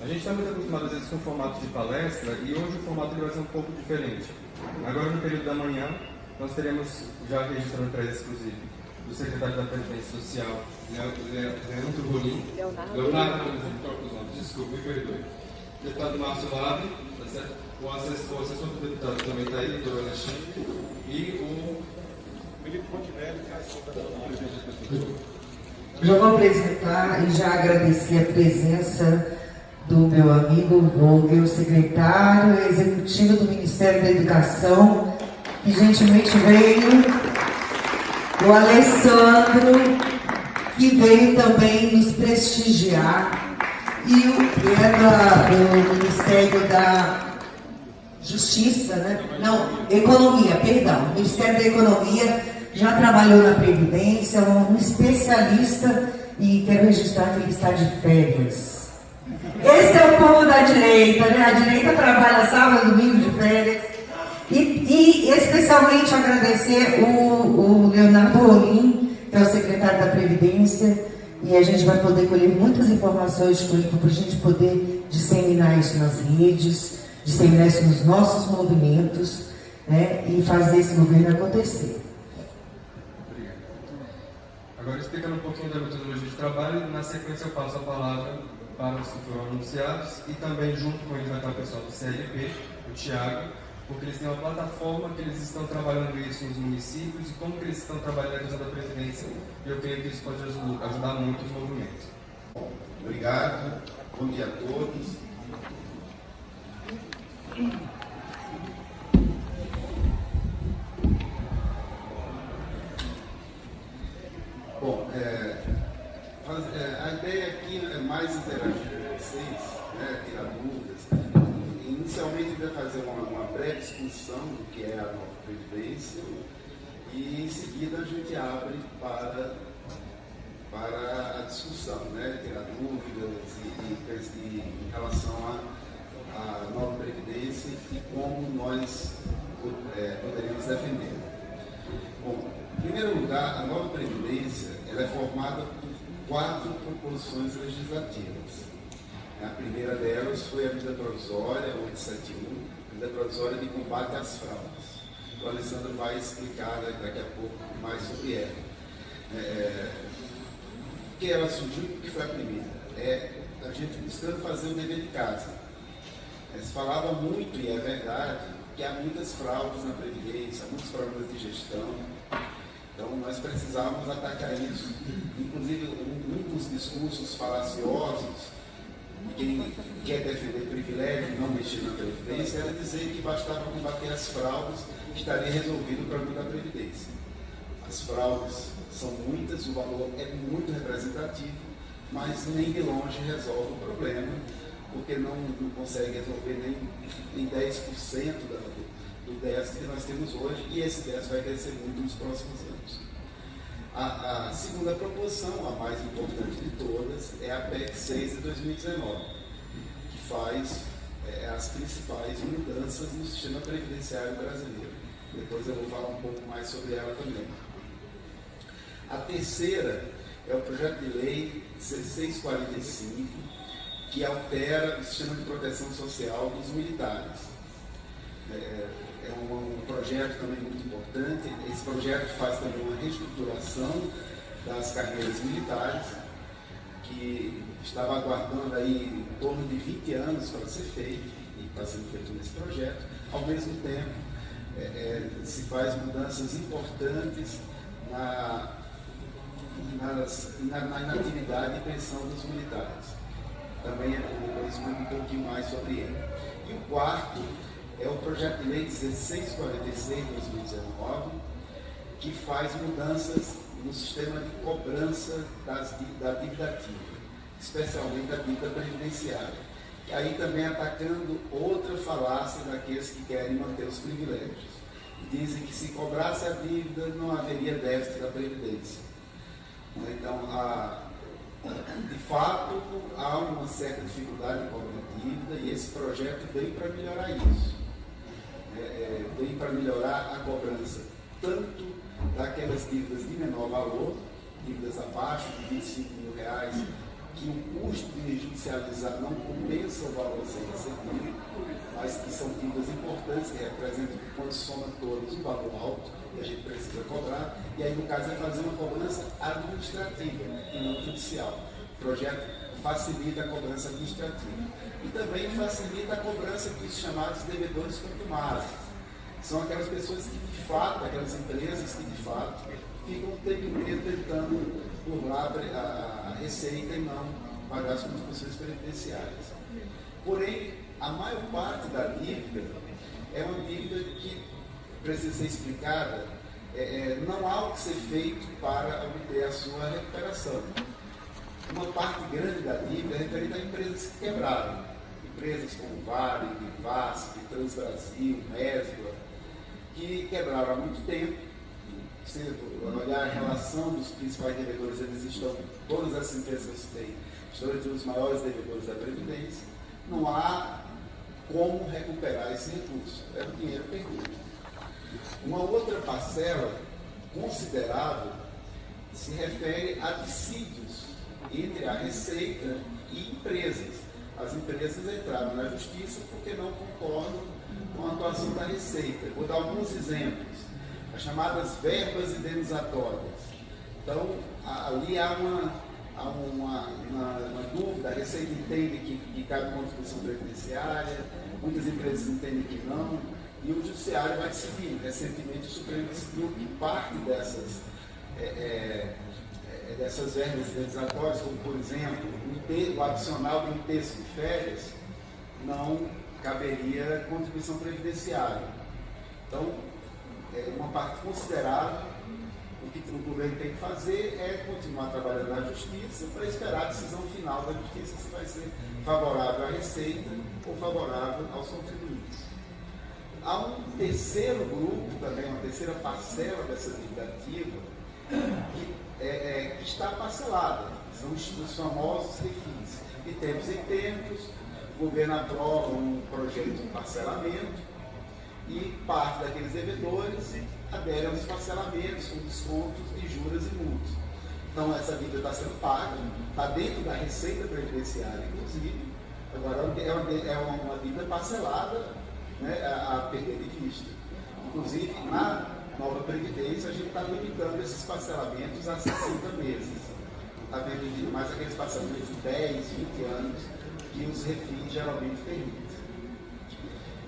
A gente está muito acostumado às vezes com o formato de palestra e hoje o formato vai ser um pouco diferente. Agora no período da manhã nós teremos, já registrando presença inclusive, do secretário da Previdência Social, Leandro Rolim, Leonardo, desculpa, me perdoe. Deputado Márcio Labre, tá certo? O assessor do deputado também está aí, doutor Alexandre, e o Felipe Fontenelle, que é assessor da Já vou apresentar e já agradecer a presença do meu amigo Vogel, secretário executivo do Ministério da Educação, que gentilmente veio, o Alessandro, que veio também nos prestigiar, e o do Ministério da Justiça, né? Não, Economia, perdão, o Ministério da Economia, já trabalhou na Previdência, um especialista, e quero registrar que ele está de férias. Esse é o povo da direita, né? A direita trabalha sábado, domingo de férias. E especialmente agradecer o Leonardo Rolim, que é o secretário da Previdência, e a gente vai poder colher muitas informações com ele para a gente poder disseminar isso nas redes, disseminar isso nos nossos movimentos, né? E fazer esse governo acontecer. Obrigado. Agora, explicando um pouquinho da metodologia de trabalho, na sequência eu passo a palavra para os que foram anunciados e também junto com eles vai estar o pessoal do CLP, o Tiago, porque eles têm uma plataforma que eles estão trabalhando isso nos municípios e como que eles estão trabalhando a questão da Previdência, e eu creio que isso pode ajudar muito os movimentos. Bom, obrigado, bom dia a todos. Bom, a ideia aqui é mais interagir com vocês, né, tirar dúvidas. Inicialmente, eu ia fazer uma breve discussão do que é a nova Previdência e, em seguida, a gente abre para a discussão, né, tirar dúvidas em relação à nova Previdência e como nós poderíamos defender. Bom, em primeiro lugar, a nova Previdência ela é formada por 4 proposições legislativas. A primeira delas foi a medida provisória 871, medida provisória de combate às fraudes. O Alessandro vai explicar daqui a pouco mais sobre ela. Porque ela surgiu, porque foi a primeira. A gente buscando fazer o dever de casa. Se falava muito, e é verdade, que há muitas fraudes na Previdência, muitos problemas de gestão. Então, nós precisávamos atacar isso. Inclusive, um dos discursos falaciosos de quem quer defender privilégio e não mexer na Previdência era dizer que bastava combater as fraudes que estaria resolvido o problema da Previdência. As fraudes são muitas, o valor é muito representativo, mas nem de longe resolve o problema, porque não consegue resolver nem 10% do déficit que nós temos hoje, e esse déficit vai crescer muito nos próximos anos. A segunda proposição, a mais importante de todas, é a PEC 6 de 2019, que faz as principais mudanças no sistema previdenciário brasileiro. Depois eu vou falar um pouco mais sobre ela também. A terceira é o projeto de lei 1645, que altera o sistema de proteção social dos militares. É um projeto também muito importante. Esse projeto faz também uma reestruturação das carreiras militares, que estava aguardando aí em torno de 20 anos para ser feito, e está sendo feito nesse projeto. Ao mesmo tempo, se faz mudanças importantes na inatividade e pensão dos militares. Também eu explico um pouquinho mais sobre ele. E o quarto é o projeto de lei 1646 de 2019, que faz mudanças no sistema de cobrança da dívida ativa, especialmente da dívida previdenciária. E aí também atacando outra falácia daqueles que querem manter os privilégios. Dizem que se cobrasse a dívida não haveria déficit da Previdência. Então, de fato, há uma certa dificuldade em cobrar dívida, e esse projeto veio para melhorar isso. Veio para melhorar a cobrança tanto daquelas dívidas de menor valor, dívidas abaixo de R$25 mil que o custo de judicializar não compensa o valor a ser recebido, mas que são dívidas importantes, que representam, quando soma todos, um valor alto, que a gente precisa cobrar, e aí, no caso, é fazer uma cobrança administrativa e não judicial. O projeto facilita a cobrança administrativa. E também facilita a cobrança dos chamados devedores contumazes. São aquelas pessoas que, de fato, aquelas empresas que, de fato, ficam o tempo inteiro tentando burlar a receita e não pagar as contribuições previdenciárias. Porém, a maior parte da dívida é uma dívida que precisa ser explicada, não há o que ser feito para obter a sua recuperação. Uma parte grande da dívida é referente a empresas que quebraram. Empresas como Vale, Vivasp, Transbrasil, Mesbla, que quebraram há muito tempo. Se olhar a relação dos principais devedores, eles estão, todas as empresas que têm, estão entre os maiores devedores da Previdência. Não há como recuperar esse recurso. É o dinheiro perdido. Uma outra parcela considerável se refere a dissídios entre a Receita e empresas. As empresas entraram na Justiça porque não concordam com a atuação da Receita. Vou dar alguns exemplos. As chamadas verbas indenizatórias. Então, ali há uma dúvida, a Receita entende que cabe contribuição previdenciária, muitas empresas entendem que não, e o Judiciário vai decidir. Recentemente, o Supremo decidiu que parte dessas verbas indenizatórias, como, por exemplo, o adicional de um terço de férias, não caberia contribuição previdenciária. Então, uma parte considerável, o que o governo tem que fazer é continuar trabalhando na Justiça para esperar a decisão final da Justiça se vai ser favorável à Receita ou favorável aos contribuintes. Há um terceiro grupo, também uma terceira parcela dessa dívida ativa, que está parcelada, são os famosos refis. De tempos em tempos, o governo aprova um projeto de parcelamento, e parte daqueles devedores aderem aos parcelamentos com descontos de juros e multas. Então, essa dívida está sendo paga, está dentro da Receita Previdenciária, inclusive. Agora, é uma dívida parcelada, né, a perder de vista. Inclusive, na nova Previdência, a gente está limitando esses parcelamentos a 60 meses. Não está permitindo mais aqueles parcelamentos de 10, 20 anos que os refis geralmente permitem.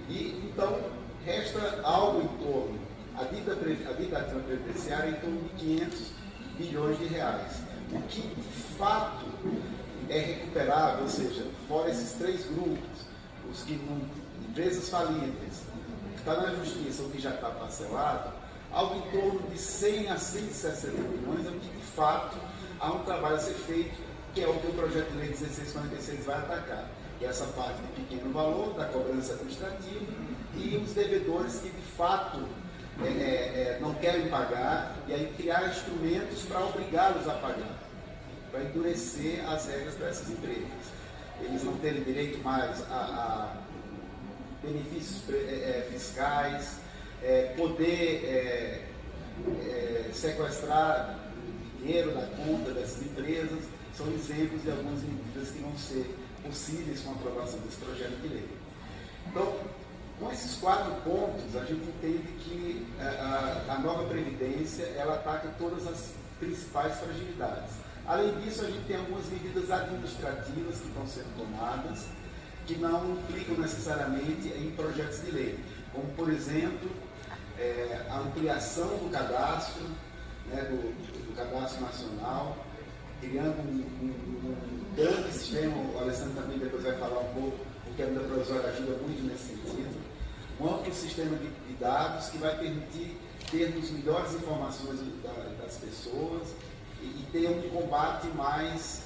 E, então, resta algo em torno, a dívida ativa previdenciária em torno de 500 bilhões de reais. O que de fato é recuperável, ou seja, fora esses três grupos, os que não, empresas falidas, que está na Justiça ou que já está parcelado, algo em torno de 100 a 160 bilhões é o que de fato há um trabalho a ser feito, que é o que o projeto de lei 1646 vai atacar, que é essa parte de pequeno valor, da cobrança administrativa, e os devedores que de fato não querem pagar, e aí criar instrumentos para obrigá-los a pagar, para endurecer as regras para essas empresas. Eles não terem direito mais a benefícios fiscais, poder sequestrar dinheiro da conta dessas empresas, são exemplos de algumas medidas que vão ser possíveis com a aprovação desse projeto de lei. Então, com esses 4 pontos, a gente entende que a nova Previdência ela ataca todas as principais fragilidades. Além disso, a gente tem algumas medidas administrativas que estão sendo tomadas, que não implicam necessariamente em projetos de lei, como, por exemplo, a ampliação do cadastro, né, do cadastro nacional, criando um grande sistema. O Alessandro também depois vai falar um pouco, porque a medida provisória ajuda muito nesse sentido. Um amplo sistema de dados que vai permitir termos melhores informações das pessoas e ter um combate mais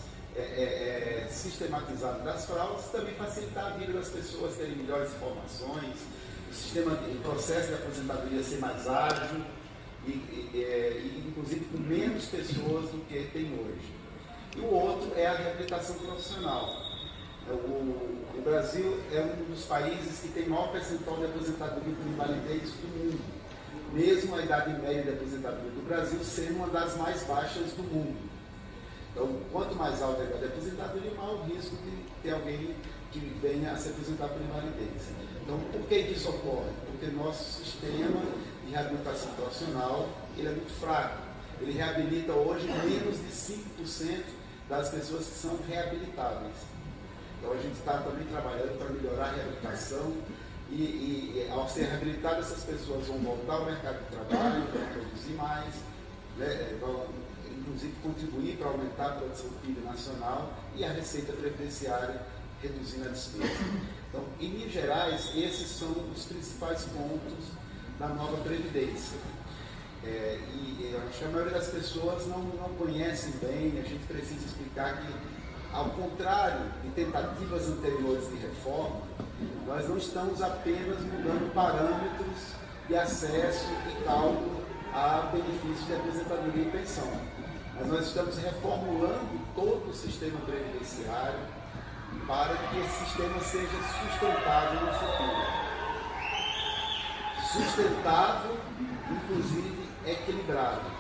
sistematizado das fraudes, e também facilitar a vida das pessoas terem melhores informações, o processo de aposentadoria ser mais ágil e inclusive com menos pessoas do que tem hoje. E o outro é a reabilitação profissional. O Brasil é um dos países que tem maior percentual de aposentadoria por invalidez do mundo, mesmo a idade média de aposentadoria do Brasil sendo uma das mais baixas do mundo. Então, quanto mais alta é a aposentadoria, maior o risco de ter alguém que venha a se aposentar por invalidez. Então, por que isso ocorre? Porque nosso sistema de reabilitação profissional ele é muito fraco. Ele reabilita hoje menos de 5% das pessoas que são reabilitáveis. Então, a gente está também trabalhando para melhorar a reabilitação e ao ser reabilitado, essas pessoas vão voltar ao mercado de trabalho, vão produzir mais, né, vão inclusive contribuir para aumentar a produção do PIB nacional e a receita previdenciária, reduzindo a despesa. Então, em Minas Gerais, esses são os principais pontos da nova Previdência. E eu acho que a maioria das pessoas não conhecem bem, a gente precisa explicar que, ao contrário de tentativas anteriores de reforma, nós não estamos apenas mudando parâmetros de acesso e cálculo a benefícios de aposentadoria e pensão, mas nós estamos reformulando todo o sistema previdenciário para que esse sistema seja sustentável no futuro. Sustentável, inclusive equilibrado.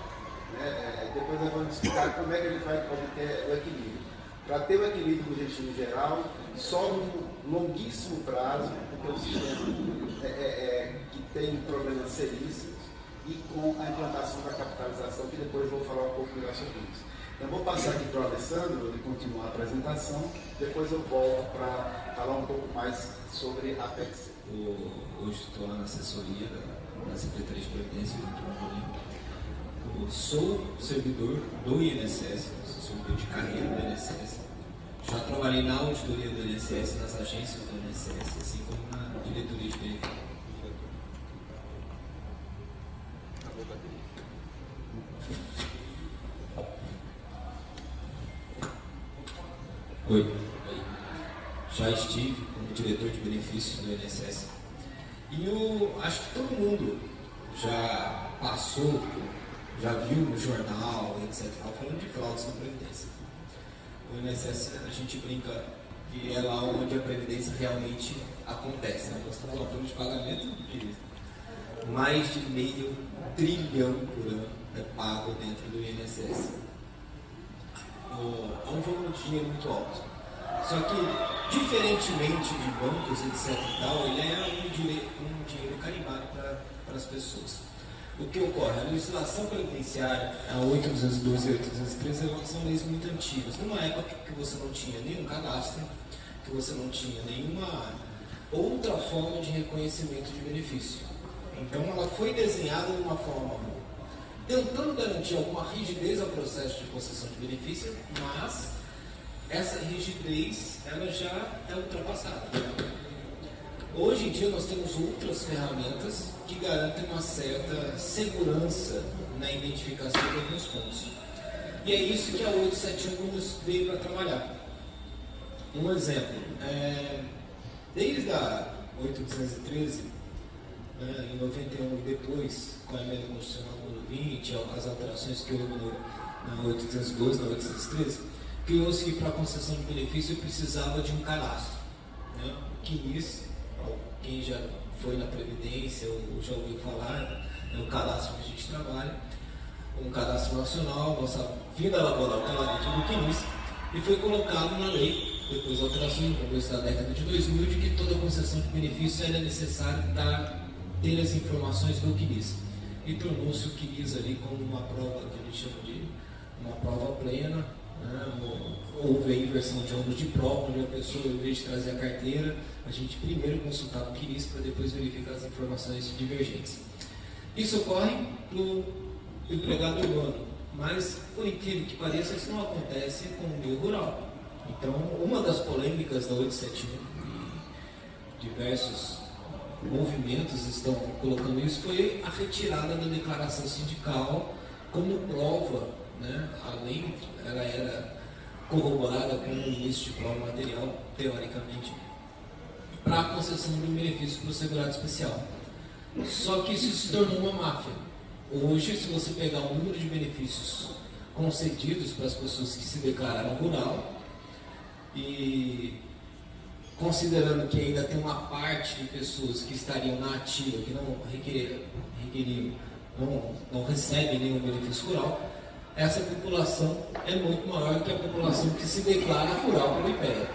Depois nós vamos explicar como é que ele vai obter o equilíbrio. Para ter o equilíbrio no regime geral, só no longuíssimo prazo, porque é um sistema que tem problemas seríssimos, e com a implantação da capitalização, que depois vou falar um pouco melhor sobre isso. Então, vou passar aqui para o Alessandro, ele continuar a apresentação, depois eu volto para falar um pouco mais sobre a PEC. Hoje estou lá na assessoria da Secretaria de Previdência eu sou servidor do INSS, sou servidor de carreira do INSS. Já trabalhei na auditoria do INSS, nas agências do INSS, assim como na diretoria de benefícios. Oi. Já estive como diretor de benefícios do INSS. E eu acho que todo mundo já passou, já viu no jornal, etc., falando de fraudes na Previdência. O INSS, a gente brinca que é lá onde a Previdência realmente acontece. Nós estamos falando de pagamento de mais de $500 bilhão por ano é pago dentro do INSS. É um volume de dinheiro muito alto. Só que, diferentemente de bancos, etc. e tal, ele é um dinheiro carimbado para as pessoas. O que ocorre? A legislação previdenciária, a 8.212 e 8.213, são leis muito antigas. Numa época que você não tinha nenhum cadastro, que você não tinha nenhuma outra forma de reconhecimento de benefício. Então, ela foi desenhada de uma forma tentando garantir alguma rigidez ao processo de concessão de benefício, mas essa rigidez ela já é ultrapassada. Hoje em dia nós temos outras ferramentas que garantem uma certa segurança na identificação de alguns pontos. E é isso que a 871 nos veio para trabalhar. Um exemplo, desde a 813, em 91 e depois, com a emenda constitucional número 20, as alterações que houve na 812, na 813, criou-se que para a concessão de benefício precisava de um cadastro. O CNIS, quem já foi na Previdência ou já ouviu falar, é o cadastro que a gente trabalha, um cadastro nacional, nossa vida laboral está lá dentro do CNIS, e foi colocado na lei, depois da alteração no começo da década de 2000, de que toda concessão de benefício era necessário ter as informações do CNIS. E tornou-se o CNIS ali como uma prova que a gente chama de uma prova plena, houve a inversão de ombros de prova, onde a pessoa, em vez de trazer a carteira, a gente primeiro consultava o CNIS para depois verificar as informações divergentes. Isso ocorre no empregado urbano, mas, por incrível que pareça, isso não acontece com o meio rural. Então, uma das polêmicas da 871, e diversos movimentos estão colocando isso, foi a retirada da declaração sindical como prova, além, ela era corroborada com um início de prova material, teoricamente, para a concessão de um benefício para o segurado especial. Só que isso se tornou uma máfia. Hoje, se você pegar o número de benefícios concedidos para as pessoas que se declararam rural, e considerando que ainda tem uma parte de pessoas que estariam na ativa, que não recebem nenhum benefício rural, essa população é muito maior do que a população que se declara rural pelo IPEA.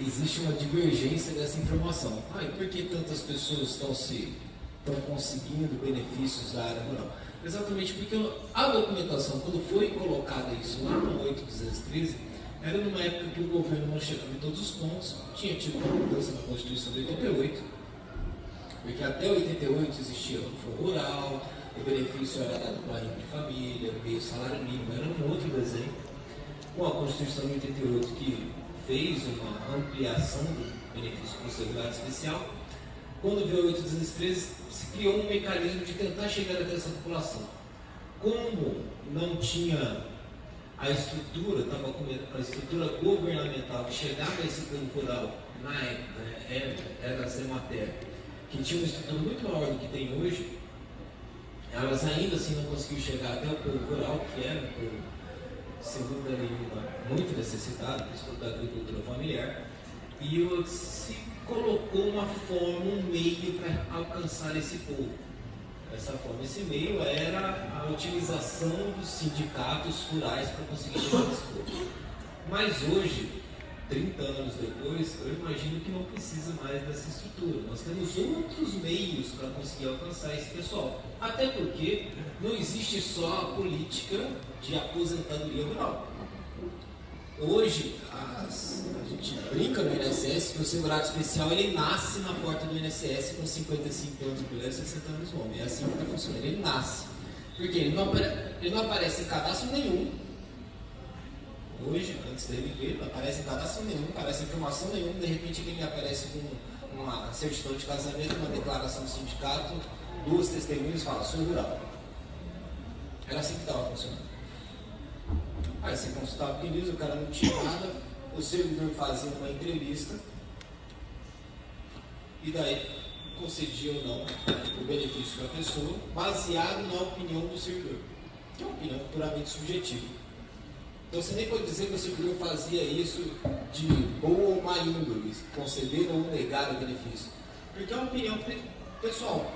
Existe uma divergência dessa informação. E por que tantas pessoas estão conseguindo benefícios da área rural? Exatamente porque a documentação, quando foi colocada isso lá no 8.213, era numa época que o governo não chegava em todos os pontos, tinha tido uma mudança na Constituição de 88, porque até 88 existia o Fundo Rural, o benefício era dado para renda de família, meio salário mínimo, era um outro desenho. Com a Constituição de 88, que fez uma ampliação do benefício para o segurado especial, quando veio o 8.213, se criou um mecanismo de tentar chegar até essa população. Como não tinha a estrutura, a estrutura governamental que chegava a esse povo rural na época, era a Zemater, que tinha uma estrutura muito maior do que tem hoje, elas ainda assim não conseguiram chegar até o povo rural, que era um povo, segundo a Lima, muito necessitado, principalmente da agricultura familiar, e se colocou uma forma, um meio para alcançar esse povo. Essa forma, esse meio era a utilização dos sindicatos rurais para conseguir chegar nesse povo. Mas hoje, 30 anos depois, eu imagino que não precisa mais dessa estrutura. Nós temos outros meios para conseguir alcançar esse pessoal. Até porque não existe só a política de aposentadoria rural. Hoje, a gente brinca no INSS que o segurado especial ele nasce na porta do INSS com 55 anos de mulher e 60 anos de homem. É assim que está funcionando. Ele nasce. Porque ele não aparece em cadastro nenhum. Hoje, antes dele ver, não aparece em cadastro nenhum, não aparece informação nenhuma. De repente, ele aparece com uma certidão de casamento, uma declaração do sindicato, 2 testemunhas e fala: sou rural. Era assim que estava funcionando. Aí você consultava o período, o cara não tinha nada, o servidor fazia uma entrevista e daí concedia ou não o benefício para a pessoa, baseado na opinião do servidor, que é uma opinião puramente subjetiva. Então você nem pode dizer que o servidor fazia isso de boa ou má índole, conceder ou negar o benefício, porque é uma opinião pessoal.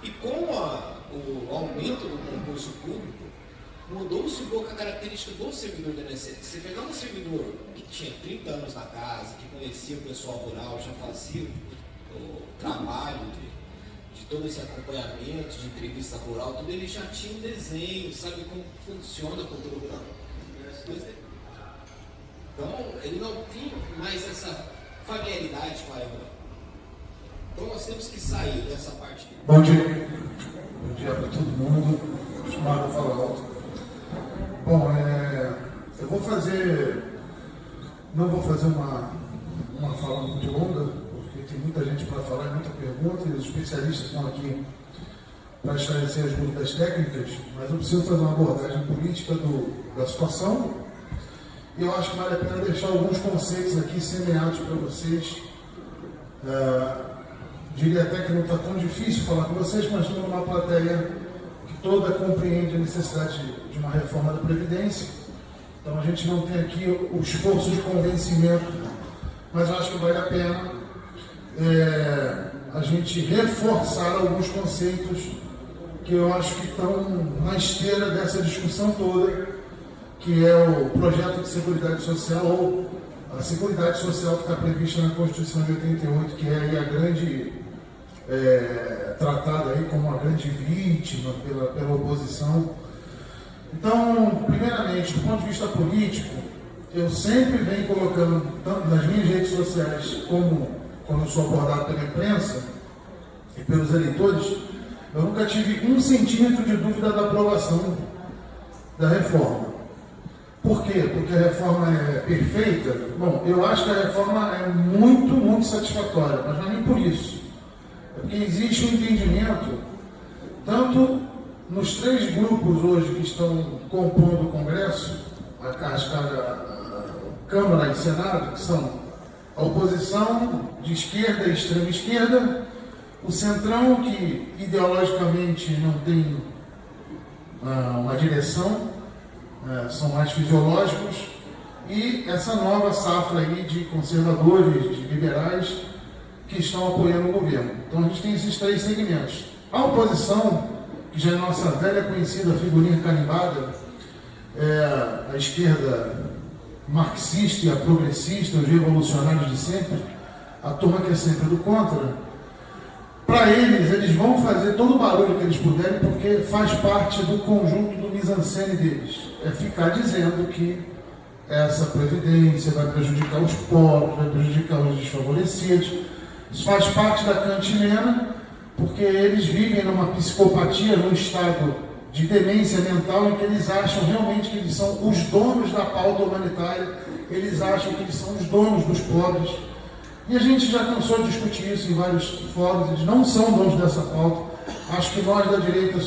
E com o aumento do concurso público, mudou-se um pouco a característica do servidor do INSS. Você pegar um servidor que tinha 30 anos na casa, que conhecia o pessoal rural, já fazia o trabalho de todo esse acompanhamento, de entrevista rural, tudo, ele já tinha um desenho, sabe como funciona a cultura rural. Então, ele não tinha mais essa familiaridade com a área rural. Então, nós temos que sair dessa parte aqui. Bom dia. Bom dia para todo mundo. Acostumado a falar alto. Bom, eu não vou fazer uma fala muito longa, porque tem muita gente para falar, muita pergunta, e os especialistas estão aqui para esclarecer as dúvidas técnicas, mas eu preciso fazer uma abordagem política da situação, e eu acho que vale a pena deixar alguns conceitos aqui semeados para vocês. Diria até que não está tão difícil falar com vocês, mas estou numa plateia que toda compreende a necessidade de uma reforma da Previdência. Então a gente não tem aqui o esforço de convencimento, mas eu acho que vale a pena a gente reforçar alguns conceitos que eu acho que estão na esteira dessa discussão toda, que é o projeto de Seguridade Social, ou a Seguridade Social que está prevista na Constituição de 88, que é aí a grande, tratada aí como uma grande vítima pela oposição. Então, primeiramente, do ponto de vista político, eu sempre venho colocando, tanto nas minhas redes sociais, como quando eu sou abordado pela imprensa e pelos eleitores, eu nunca tive 1 centímetro de dúvida da aprovação da reforma. Por quê? Porque a reforma é perfeita? Bom, eu acho que a reforma é muito, muito satisfatória, mas não é nem por isso. É porque existe um entendimento, tanto nos 3 grupos hoje que estão compondo o Congresso, a Câmara e Senado, que são a oposição de esquerda e extrema esquerda, o centrão, que ideologicamente não tem uma direção, são mais fisiológicos, e essa nova safra aí de conservadores, de liberais, que estão apoiando o governo. Então a gente tem esses 3 segmentos. A oposição, que já é nossa velha conhecida figurinha carimbada, a esquerda marxista e a progressista, os revolucionários de sempre, a turma que é sempre do contra, para eles vão fazer todo o barulho que eles puderem, porque faz parte do conjunto do mise-en-scène deles. É ficar dizendo que essa previdência vai prejudicar os pobres, vai prejudicar os desfavorecidos. Isso faz parte da cantilena, porque eles vivem numa psicopatia, num estado de demência mental, em que eles acham realmente que eles são os donos da pauta humanitária, eles acham que eles são os donos dos pobres. E a gente já cansou de discutir isso em vários fóruns, eles não são donos dessa pauta. Acho que nós da direita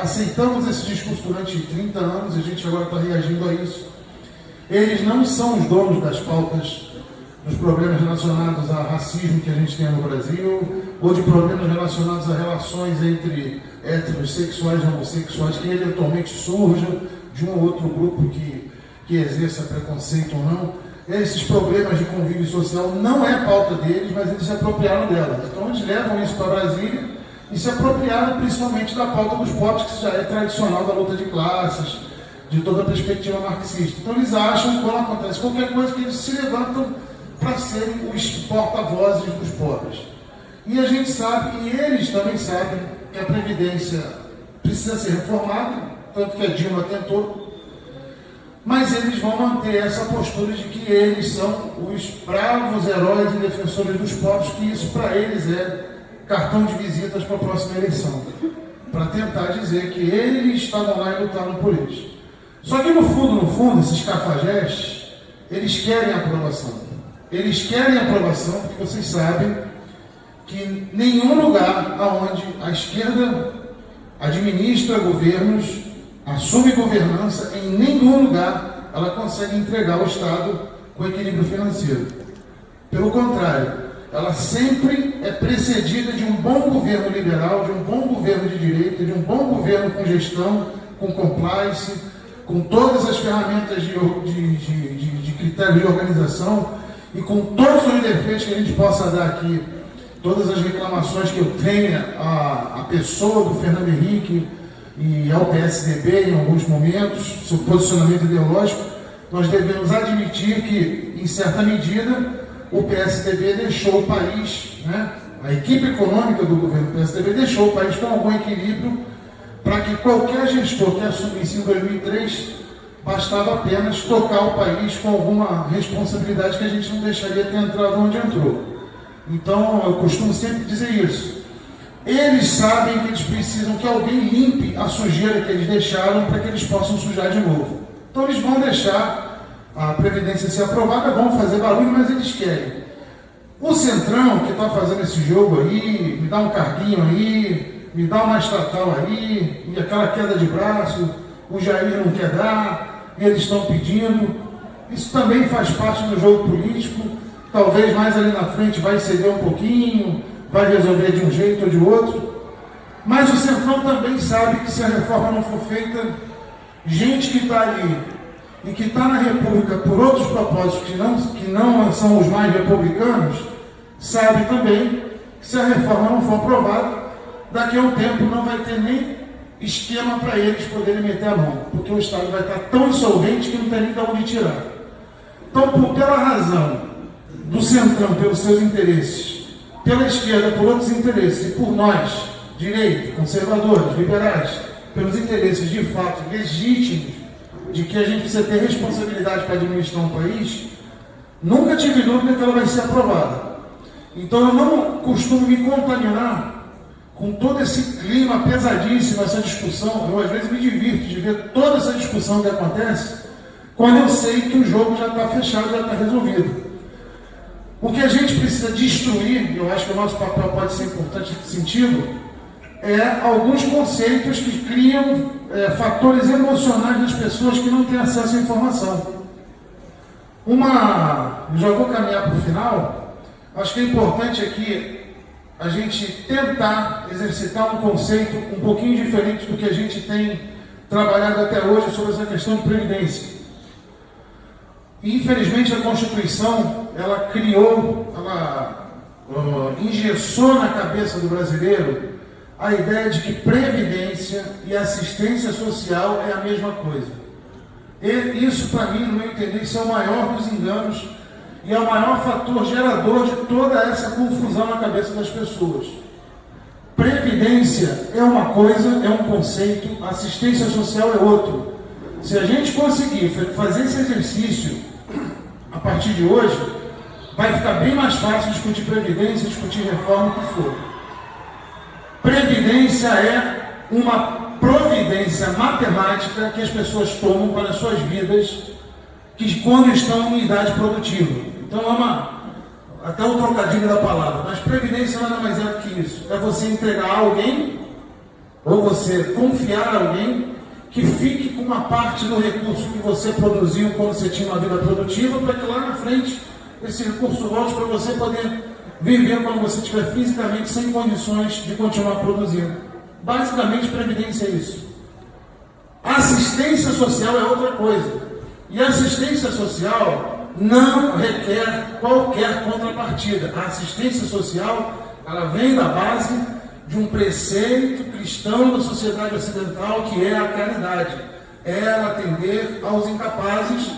aceitamos esse discurso durante 30 anos, e a gente agora está reagindo a isso. Eles não são os donos das pautas dos problemas relacionados a racismo que a gente tem no Brasil, ou de problemas relacionados a relações entre heterossexuais e homossexuais, que eventualmente surjam de um ou outro grupo que exerça preconceito ou não. Esses problemas de convívio social não é pauta deles, mas eles se apropriaram delas. Então eles levam isso para Brasília e se apropriaram principalmente da pauta dos pobres, que já é tradicional da luta de classes, de toda a perspectiva marxista. Então eles acham que quando acontece qualquer coisa, que eles se levantam para serem os porta-vozes dos pobres. E a gente sabe, e eles também sabem, que a Previdência precisa ser reformada, tanto que a Dilma tentou, mas eles vão manter essa postura de que eles são os bravos heróis e defensores dos pobres, que isso para eles é cartão de visitas para a próxima eleição, para tentar dizer que eles estavam lá e lutaram por eles. Só que no fundo, esses cafajestes, eles querem aprovação. Eles querem aprovação porque vocês sabem que nenhum lugar onde a esquerda administra governos, assume governança, em nenhum lugar ela consegue entregar o Estado com equilíbrio financeiro. Pelo contrário, ela sempre é precedida de um bom governo liberal, de um bom governo de direita, de um bom governo com gestão, com compliance, com todas as ferramentas de critério de organização e com todos os defeitos que a gente possa dar aqui, todas as reclamações que eu tenha à pessoa do Fernando Henrique e ao PSDB em alguns momentos, seu posicionamento ideológico, nós devemos admitir que, em certa medida, o PSDB deixou o país, a equipe econômica do governo PSDB deixou o país com algum equilíbrio para que qualquer gestor que assumisse em 2003 bastava apenas tocar o país com alguma responsabilidade que a gente não deixaria ter entrado onde entrou. Então, eu costumo sempre dizer isso. Eles sabem que eles precisam que alguém limpe a sujeira que eles deixaram para que eles possam sujar de novo. Então, eles vão deixar a Previdência ser aprovada, vão fazer barulho, mas eles querem. O Centrão, que está fazendo esse jogo aí, me dá um carguinho aí, me dá uma estatal aí, e aquela queda de braço, o Jair não quer dar, e eles estão pedindo. Isso também faz parte do jogo político. Talvez mais ali na frente vai ceder um pouquinho, vai resolver de um jeito ou de outro. Mas o Centrão também sabe que se a reforma não for feita, gente que está ali e que está na República por outros propósitos que não são os mais republicanos, sabe também que se a reforma não for aprovada, daqui a um tempo não vai ter nem esquema para eles poderem meter a mão, porque o Estado vai estar tão insolvente que não tem nem de onde tirar. Então, pela razão do Centrão, pelos seus interesses, pela esquerda, por outros interesses, e por nós, direita, conservadores, liberais, pelos interesses de fato legítimos, de que a gente precisa ter responsabilidade para administrar um país, nunca tive dúvida que ela vai ser aprovada. Então eu não costumo me contaminar com todo esse clima pesadíssimo, essa discussão. Eu às vezes me divirto de ver toda essa discussão que acontece, quando eu sei que o jogo já está fechado, já está resolvido. O que a gente precisa destruir, e eu acho que o nosso papel pode ser importante nesse sentido, é alguns conceitos que criam fatores emocionais das pessoas que não têm acesso à informação. Já vou caminhar para o final. Acho que é importante aqui a gente tentar exercitar um conceito um pouquinho diferente do que a gente tem trabalhado até hoje sobre essa questão de previdência. Infelizmente, a Constituição, ela criou, ela engessou na cabeça do brasileiro a ideia de que previdência e assistência social é a mesma coisa. E isso, para mim, no meu entender, isso é o maior dos enganos e é o maior fator gerador de toda essa confusão na cabeça das pessoas. Previdência é uma coisa, é um conceito, assistência social é outro. Se a gente conseguir fazer esse exercício a partir de hoje, vai ficar bem mais fácil discutir previdência, discutir reforma, o que for. Previdência é uma providência matemática que as pessoas tomam para as suas vidas, que quando estão em idade produtiva. Então até o trocadilho da palavra, mas previdência nada mais é do que isso. É você entregar a alguém, ou você confiar a alguém, que fique com uma parte do recurso que você produziu quando você tinha uma vida produtiva, para que lá na frente esse recurso volte para você poder viver quando você estiver fisicamente sem condições de continuar produzindo. Basicamente, previdência é isso. Assistência social é outra coisa. E assistência social não requer qualquer contrapartida. A assistência social, ela vem da base de um preceito cristão da sociedade ocidental, que é a caridade. É ela atender aos incapazes.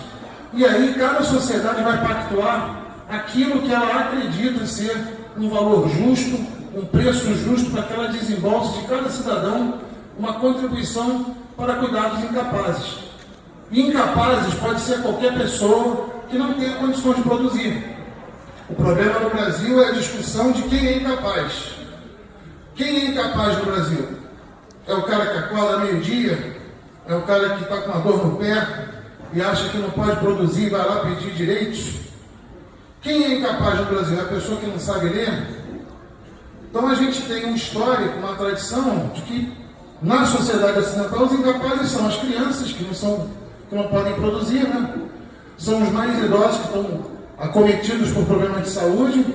E aí cada sociedade vai pactuar aquilo que ela acredita ser um valor justo, um preço justo para que ela desembolse de cada cidadão uma contribuição para cuidar dos incapazes. E incapazes pode ser qualquer pessoa que não tenha condições de produzir. O problema no Brasil é a discussão de quem é incapaz. Quem é incapaz no Brasil? É o cara que acorda meio-dia? É o cara que está com uma dor no pé e acha que não pode produzir e vai lá pedir direitos? Quem é incapaz no Brasil? É a pessoa que não sabe ler? Então a gente tem um histórico, uma tradição de que na sociedade ocidental os incapazes são as crianças que não podem produzir, né? São os mais idosos que estão acometidos por problemas de saúde,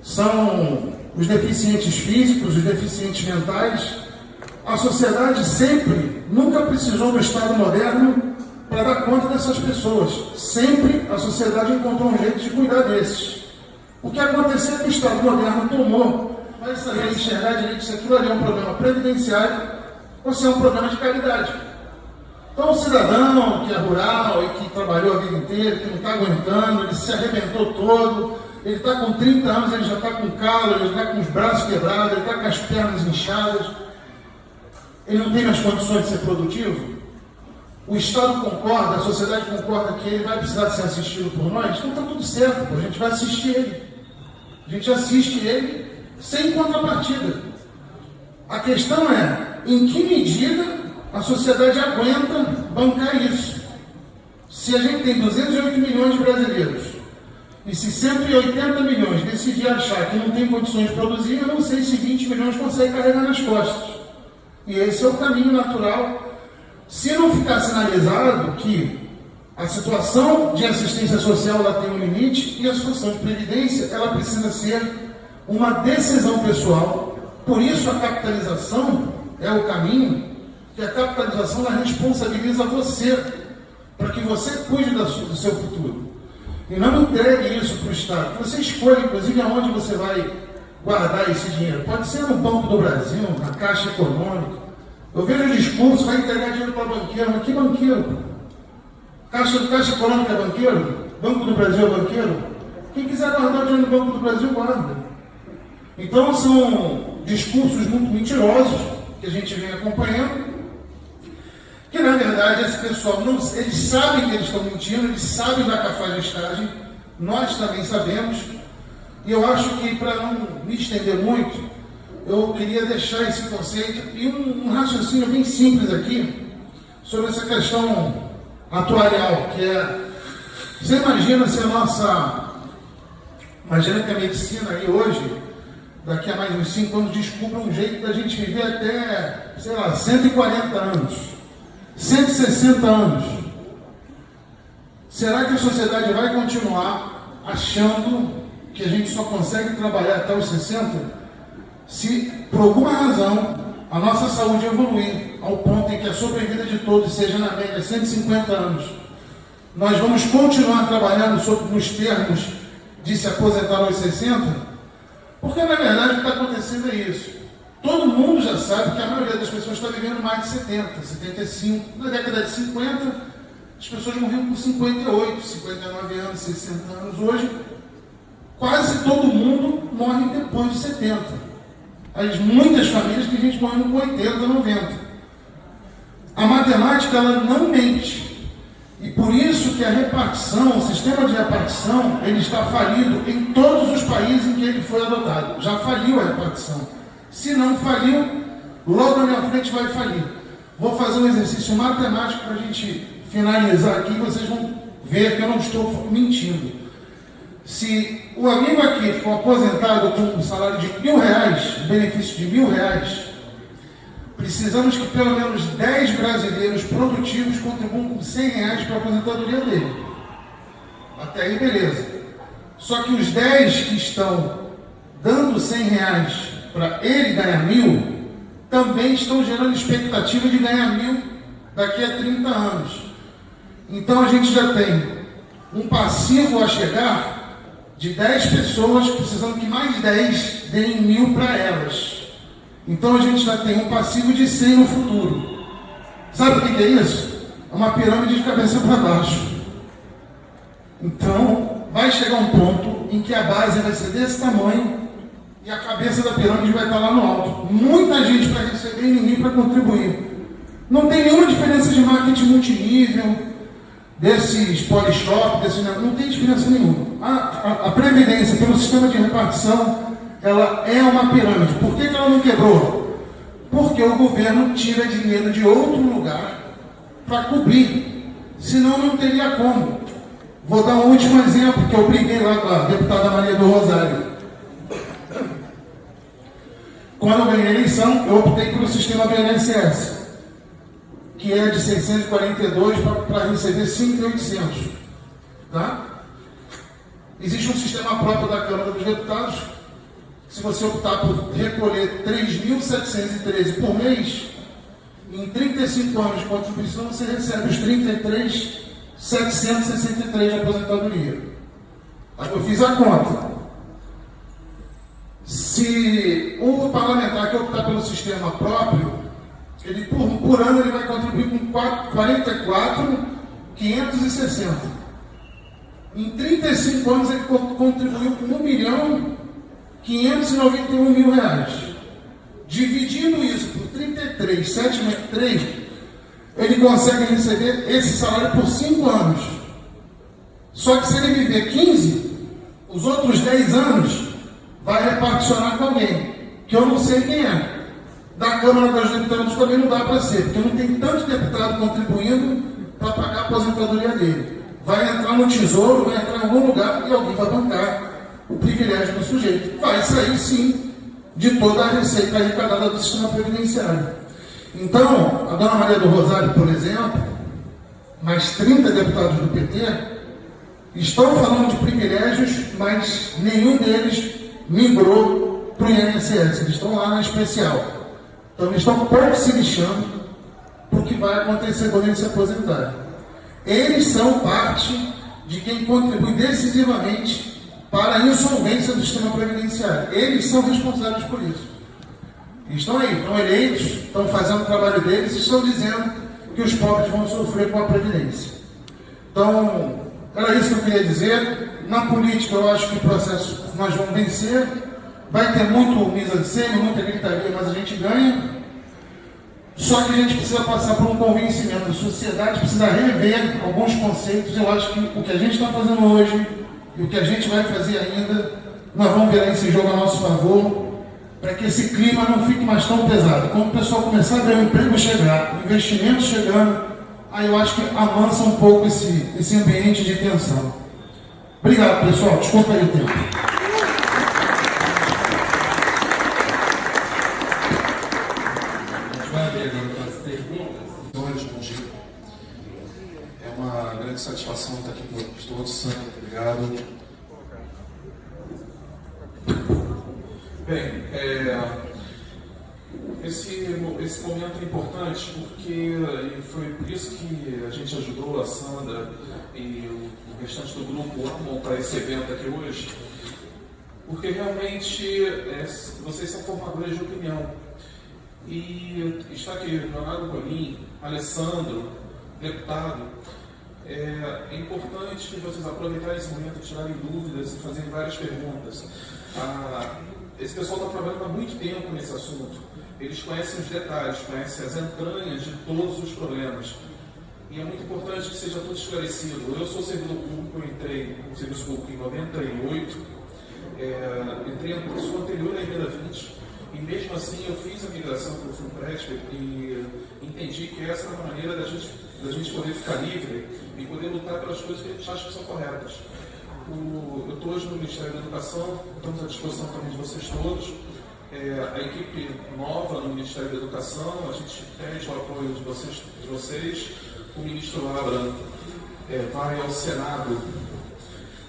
são os deficientes físicos, os deficientes mentais. A sociedade sempre, nunca precisou do Estado moderno para dar conta dessas pessoas. Sempre a sociedade encontrou um jeito de cuidar desses. O que aconteceu é que o Estado moderno tomou, vai saber enxergar direito se aquilo ali é um problema previdenciário ou se é um problema de caridade. Então o cidadão que é rural e que trabalhou a vida inteira, que não está aguentando, ele se arrebentou todo, ele está com 30 anos, ele já está com calo, ele está com os braços quebrados, ele está com as pernas inchadas, ele não tem mais condições de ser produtivo. O Estado concorda, a sociedade concorda que ele vai precisar ser assistido por nós, então está tudo certo, a gente vai assistir ele. A gente assiste ele sem contrapartida. A questão é, em que medida a sociedade aguenta bancar isso? Se a gente tem 208 milhões de brasileiros, e se 180 milhões decidir achar que não tem condições de produzir, eu não sei se 20 milhões conseguem carregar nas costas. E esse é o caminho natural. Se não ficar sinalizado que a situação de assistência social ela tem um limite e a situação de previdência ela precisa ser uma decisão pessoal. Por isso a capitalização é o caminho, que a capitalização ela responsabiliza você, para que você cuide do seu futuro. E não entregue isso para o Estado. Você escolhe, inclusive, aonde você vai guardar esse dinheiro. Pode ser no Banco do Brasil, na Caixa Econômica. Eu vejo o discurso, vai entregar dinheiro para banqueiro. Mas que banqueiro? Caixa Econômica é banqueiro? Banco do Brasil é banqueiro? Quem quiser guardar o dinheiro no Banco do Brasil, guarda. Então, são discursos muito mentirosos que a gente vem acompanhando, que na verdade esse pessoal, eles sabem que eles estão mentindo, eles sabem da cafajestagem, nós também sabemos, e eu acho que, para não me estender muito, eu queria deixar esse conceito e um raciocínio bem simples aqui, sobre essa questão atuarial, que é, você imagina se imagina que a medicina aí hoje, daqui a mais uns 5 anos, descubra um jeito da gente viver até, 140 anos. 160 anos. Será que a sociedade vai continuar achando que a gente só consegue trabalhar até os 60? Se, por alguma razão, a nossa saúde evoluir ao ponto em que a sobrevida de todos seja, na média, 150 anos, nós vamos continuar trabalhando nos termos de se aposentar aos 60? Porque, na verdade, o que está acontecendo é isso. Todo mundo já sabe que a maioria das pessoas está vivendo mais de 70, 75. Na década de 50, as pessoas morriam com 58, 59 anos, 60 anos. Hoje, quase todo mundo morre depois de 70. Muitas famílias que a gente morre com 80, 90. A matemática, ela não mente. E por isso que a repartição, o sistema de repartição, ele está falido em todos os países em que ele foi adotado. Já faliu a repartição. Se não faliu, logo na minha frente vai falir. Vou fazer um exercício matemático para a gente finalizar aqui, vocês vão ver que eu não estou mentindo. Se o amigo aqui ficou aposentado com um salário de R$1.000, benefício de R$1.000, precisamos que pelo menos 10 brasileiros produtivos contribuam com R$100 para a aposentadoria dele. Até aí, beleza. Só que os 10 que estão dando R$100 para ele ganhar 1.000, também estão gerando expectativa de ganhar 1.000 daqui a 30 anos. Então a gente já tem um passivo a chegar de 10 pessoas precisando que mais 10 deem 1.000 para elas. Então a gente já tem um passivo de 100 no futuro. Sabe o que é isso? É uma pirâmide de cabeça para baixo. Então vai chegar um ponto em que a base vai ser desse tamanho e a cabeça da pirâmide vai estar lá no alto. Muita gente para receber e ninguém para contribuir. Não tem nenhuma diferença de marketing multinível, desses polishop, não tem diferença nenhuma. A previdência pelo sistema de repartição, ela é uma pirâmide. Por que ela não quebrou? Porque o governo tira dinheiro de outro lugar para cobrir. Senão não teria como. Vou dar um último exemplo que eu briguei lá com a deputada Maria do Rosário. Quando eu ganhei a eleição, eu optei pelo sistema do INSS, que é de 642 para receber 5.800. Tá? Existe um sistema próprio da Câmara dos Deputados. Se você optar por recolher 3.713 por mês, em 35 anos de contribuição, você recebe os 33.763 de aposentadoria. Aí eu fiz a conta. Se o parlamentar que optar pelo sistema próprio, ele por ano ele vai contribuir com 44.560. Em 35 anos ele contribuiu com R$1.591.000. Dividindo isso por 33.763, ele consegue receber esse salário por 5 anos. Só que se ele viver 15, os outros 10 anos vai reparticionar com alguém, que eu não sei quem é. Da Câmara dos Deputados também não dá para ser, porque não tem tanto deputado contribuindo para pagar a aposentadoria dele. Vai entrar no Tesouro, vai entrar em algum lugar e alguém vai bancar o privilégio do sujeito. Vai sair, sim, de toda a receita arrecadada do sistema previdenciário. Então, a dona Maria do Rosário, por exemplo, mais 30 deputados do PT, estão falando de privilégios, mas nenhum deles migrou para o INSS. Eles estão lá na especial. Então, eles estão pouco se lixando para o que vai acontecer quando eles se aposentarem. Eles são parte de quem contribui decisivamente para a insolvência do sistema previdenciário. Eles são responsáveis por isso. Estão aí, estão eleitos, estão fazendo o trabalho deles e estão dizendo que os pobres vão sofrer com a Previdência. Então, era isso que eu queria dizer. Na política, eu acho que o processo nós vamos vencer. Vai ter muito mise-en-scène, muita gritaria, mas a gente ganha. Só que a gente precisa passar por um convencimento. A sociedade precisa rever alguns conceitos. Eu acho que o que a gente está fazendo hoje e o que a gente vai fazer ainda, nós vamos virar esse jogo a nosso favor, para que esse clima não fique mais tão pesado. Quando o pessoal começar a ver o emprego chegar, o investimento chegando, aí eu acho que amansa um pouco esse ambiente de tensão. Obrigado, pessoal. Desculpa aí o tempo. É uma grande satisfação estar aqui com todos. Sandra, obrigado. Bem, esse momento é importante porque foi por isso que a gente ajudou a Sandra e o restante do grupo a montar esse evento aqui hoje, porque realmente vocês são formadores de opinião. E está aqui Leonardo Colim, Alessandro, deputado. É importante que vocês aproveitarem esse momento, tirarem dúvidas e fazerem várias perguntas. Esse pessoal está trabalhando há muito tempo nesse assunto. Eles conhecem os detalhes, conhecem as entranhas de todos os problemas. E é muito importante que seja tudo esclarecido. Eu sou servidor público, eu entrei no serviço público em 98, sou anterior à emenda 20, e mesmo assim eu fiz a migração para o FUNPRESP e entendi que essa era a maneira da gente poder ficar livre e poder lutar pelas coisas que a gente acha que são corretas. Eu estou hoje no Ministério da Educação, estamos à disposição também de vocês todos. A equipe nova no Ministério da Educação, a gente pede o apoio de vocês. O ministro Abra vai ao Senado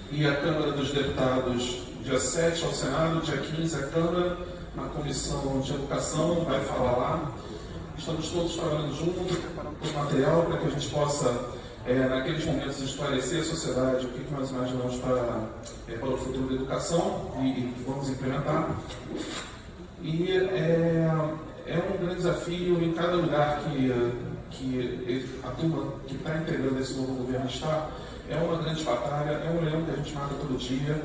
e à Câmara dos Deputados dia 7 ao Senado, dia 15 à Câmara, na Comissão de Educação, vai falar lá. Estamos todos trabalhando juntos, preparando todo o material para que a gente possa, naqueles momentos, esclarecer a sociedade o que nós imaginamos para o futuro da educação e vamos implementar. E é um grande desafio em cada lugar que a turma que está integrando esse novo governo está. É uma grande batalha, é um leão que a gente mata todo dia.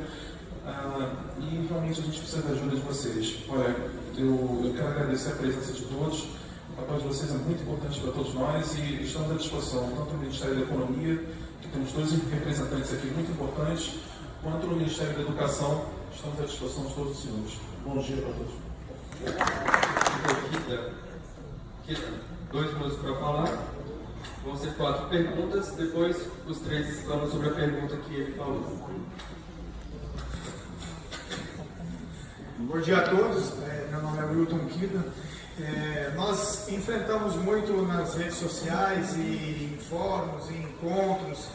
E realmente a gente precisa da ajuda de vocês. Olha, eu quero agradecer a presença de todos. O papel de vocês é muito importante para todos nós e estamos à disposição, tanto no Ministério da Economia, que temos 2 representantes aqui muito importantes, quanto no Ministério da Educação. Estamos à disposição de todos os senhores. Bom dia para todos. 2 minutos para falar. Vão ser 4 perguntas, depois os 3 falam sobre a pergunta que ele falou. Bom dia a todos, meu nome é Wilton Kida. Nós enfrentamos muito nas redes sociais e em fóruns, em encontros,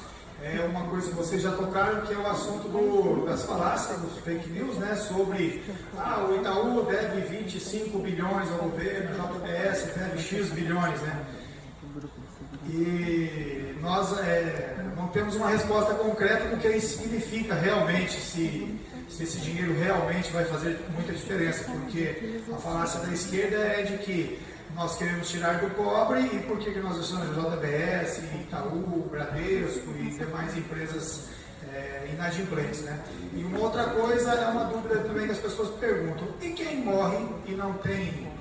uma coisa que vocês já tocaram, que é o assunto das falácias, dos fake news, né, sobre o Itaú deve 25 bilhões ao governo, o JBS deve X bilhões, né? E nós não temos uma resposta concreta do que isso significa realmente, se esse dinheiro realmente vai fazer muita diferença, porque a falácia da esquerda é de que nós queremos tirar do pobre e por que nós deixamos o JBS, Itaú, Bradesco e demais empresas inadimplentes, né? E uma outra coisa é uma dúvida também que as pessoas perguntam: e quem morre e não tem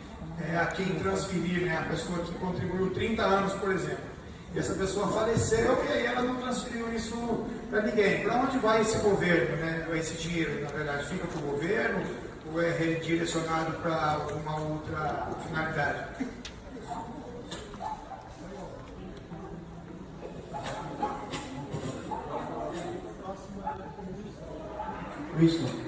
a quem transferir, né? A pessoa que contribuiu 30 anos, por exemplo, e essa pessoa faleceu e aí ela não transferiu isso para ninguém. Para onde vai esse governo, né? Esse dinheiro, na verdade, fica para o governo ou é redirecionado para alguma outra finalidade? Isso.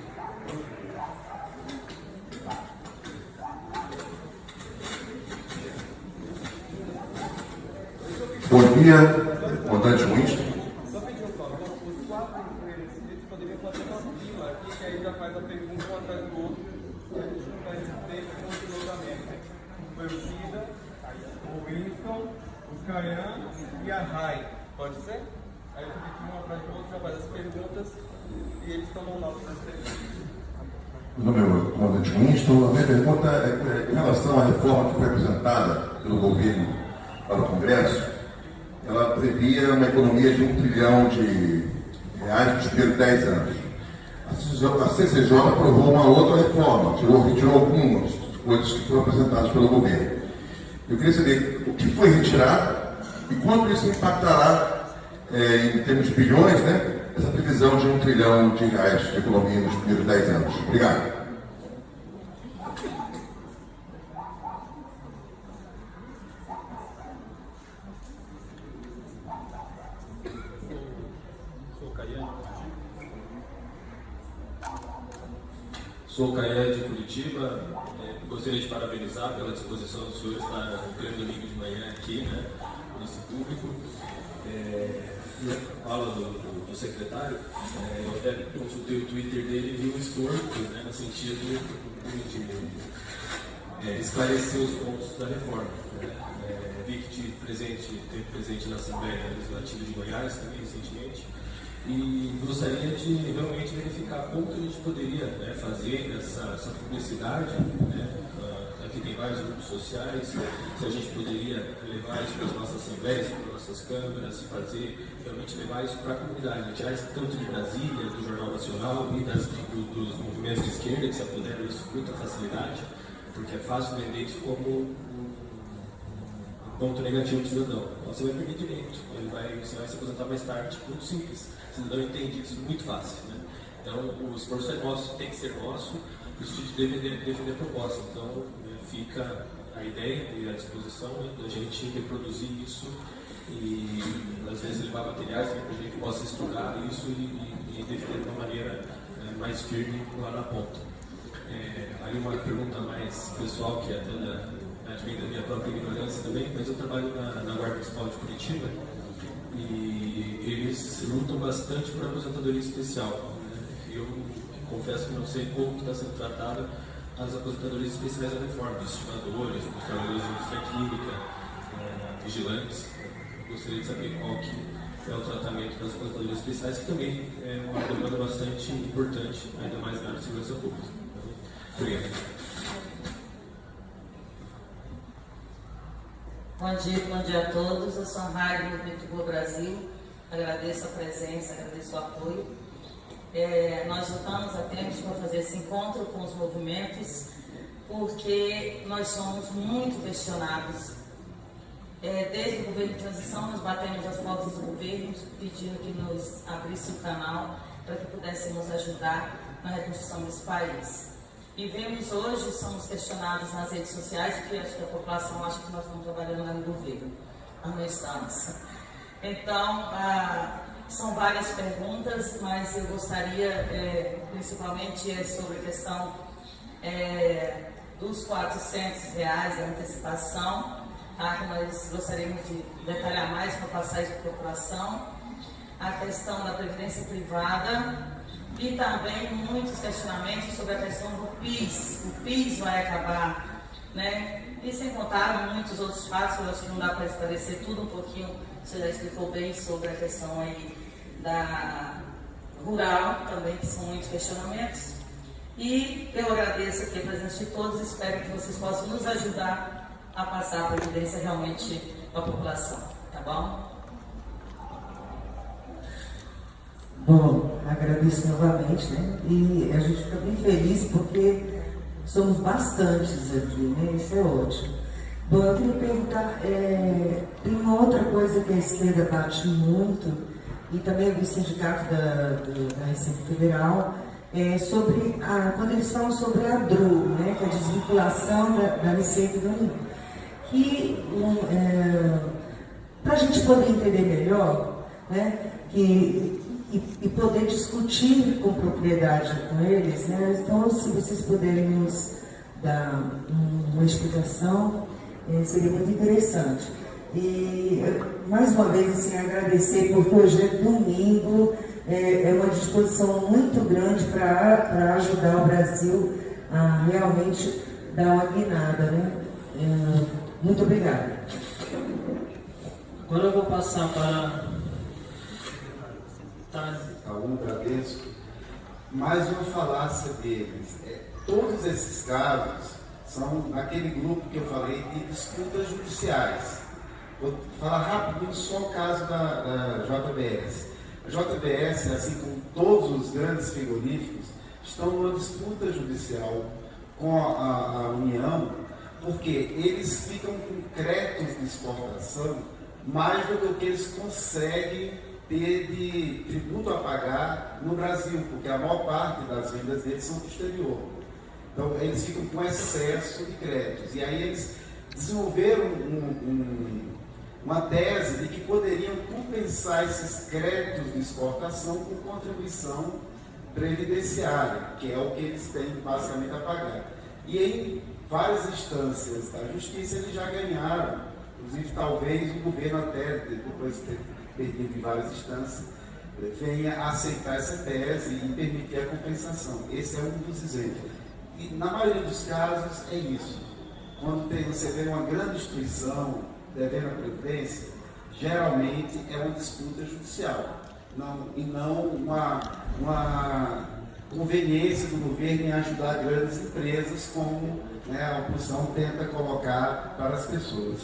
Bom dia, comandante Winston. Só pedir um favor, os 4 eles poderiam fazer uma fila aqui, que aí já faz a pergunta um atrás do outro, e a gente não vai ter continuamente. Foi o Cida, o Winston, o Caian e a Rai. Pode ser? Aí fica aqui um atrás do outro, já faz as perguntas e eles tomam nota das perguntas. Meu nome é o comandante Winston. A minha pergunta é em relação à reforma que foi apresentada pelo governo para o Congresso. Ela previa uma economia de R$1 trilhão nos primeiros 10 anos. A CCJ aprovou uma outra reforma, retirou algumas coisas que foram apresentadas pelo governo. Eu queria saber o que foi retirado e quanto isso impactará, em termos de bilhões, né, essa previsão de R$1 trilhão de economia nos primeiros 10 anos. Obrigado. Sou o Caian de Curitiba. Gostaria de parabenizar pela disposição dos senhores para o grande domingo de manhã aqui, né, nesse público. Fala do secretário, eu até consultei o Twitter dele e vi um esforço, né, no sentido de esclarecer os pontos da reforma. Vi que teve presente na Assembleia Legislativa de Goiás também recentemente. E gostaria de realmente verificar como que a gente poderia, né, fazer essa publicidade, né, aqui tem vários grupos sociais, se a gente poderia levar isso para as nossas assembleias, para as nossas câmaras, fazer, realmente levar isso para a comunidade, tirar isso tanto de Brasília, do Jornal Nacional e dos movimentos de esquerda, que se apoderam disso com muita facilidade, porque é fácil vender isso como ponto negativo do cidadão. Então, você vai perder direito, você vai se aposentar mais tarde, muito simples. O cidadão entende isso muito fácil, né? Então, o esforço é nosso, tem que ser nosso, e o sítio defender a proposta. Então, fica a ideia e a disposição, né, da gente reproduzir isso e, às vezes, levar materiais para que a gente possa estudar isso e defender de uma maneira mais firme lá na ponta. Aí uma pergunta mais pessoal, que é até advém da minha própria ignorância também, mas eu trabalho na Guarda Municipal de Curitiba e eles lutam bastante por aposentadoria especial, né? Eu confesso que não sei como está sendo tratada as aposentadorias especiais da reforma, estimadores, trabalhadores de indústria química, vigilantes. Eu gostaria de saber qual que é o tratamento das aposentadorias especiais, que também é uma demanda bastante importante, ainda mais na área de segurança pública. Obrigado. Bom dia a todos. Eu sou a Rádio Movimento Boa Brasil. Agradeço a presença, agradeço o apoio. Nós lutamos há tempos para fazer esse encontro com os movimentos, porque nós somos muito questionados. Desde o governo de transição, nós batemos as portas do governo, pedindo que nos abrisse o canal para que pudéssemos ajudar na reconstrução desse país. E vemos hoje, somos questionados nas redes sociais, porque acho que a população acha que nós estamos trabalhando lá no governo. Nós não estamos. Então, são várias perguntas, mas eu gostaria, principalmente, sobre a questão dos R$400, a antecipação, tá? Que nós gostaríamos de detalhar mais para passar isso para a população. A questão da previdência privada, e também muitos questionamentos sobre a questão do PIS. O PIS vai acabar, né? E sem contar muitos outros fatos, eu acho que não dá para esclarecer tudo um pouquinho, você já explicou bem sobre a questão aí da rural, também, que são muitos questionamentos. E eu agradeço aqui a presença de todos, espero que vocês possam nos ajudar a passar a previdência realmente para a população, tá bom? Bom, agradeço novamente, né? E a gente fica bem feliz porque somos bastantes aqui, né? Isso é ótimo. Bom, eu queria perguntar, tem uma outra coisa que a esquerda bate muito, e também o sindicato da Receita Federal, sobre quando eles falam sobre a DRU, né? Que é a desvinculação da Receita da União. Que, para a gente poder entender melhor, né? E poder discutir com propriedade com eles, né? Então, se vocês puderem nos dar uma explicação, seria muito interessante. E, mais uma vez, assim, agradecer, porque hoje é domingo, é uma disposição muito grande para ajudar o Brasil a realmente dar uma guinada, né? Muito obrigada. Agora eu vou passar para... Algum Bradesco, mais uma falácia deles. Todos esses casos são naquele grupo que eu falei de disputas judiciais. Vou falar rapidinho só o caso da JBS. A JBS, assim como todos os grandes frigoríficos, estão numa disputa judicial com a União, porque eles ficam com créditos de exportação mais do que eles conseguem ter de tributo a pagar no Brasil, porque a maior parte das vendas deles são do exterior. Então, eles ficam com excesso de créditos. E aí eles desenvolveram uma tese de que poderiam compensar esses créditos de exportação com contribuição previdenciária, que é o que eles têm basicamente a pagar. E em várias instâncias da justiça eles já ganharam, inclusive talvez o governo até, depois de ter perdido em várias instâncias, venha a aceitar essa tese e permitir a compensação. Esse é um dos exemplos. E na maioria dos casos é isso. Quando você vê uma grande instituição devendo a previdência, geralmente é uma disputa judicial, e não uma conveniência do governo em ajudar grandes empresas, como, né, a oposição tenta colocar para as pessoas.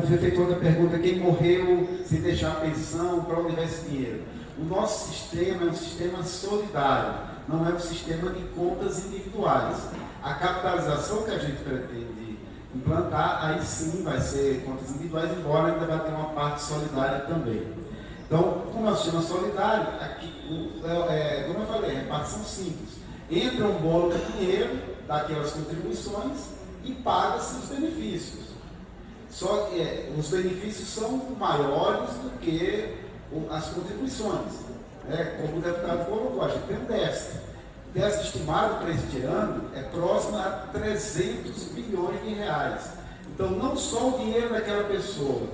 Foi feita outra pergunta: quem morreu sem deixar a pensão, para onde vai esse dinheiro? O nosso sistema é um sistema solidário, não é um sistema de contas individuais. A capitalização que a gente pretende implantar, aí sim vai ser contas individuais, embora ainda vai ter uma parte solidária também. Então, como é um sistema solidário, aqui, como eu falei, a repartição simples. Entra um bolo de dinheiro daquelas contribuições e paga-se os benefícios. Só que os benefícios são maiores do que as contribuições. Como o deputado colocou, a gente tem um déficit. O déficit estimado para este ano é próximo a 300 bilhões de reais. Então, não só o dinheiro daquela pessoa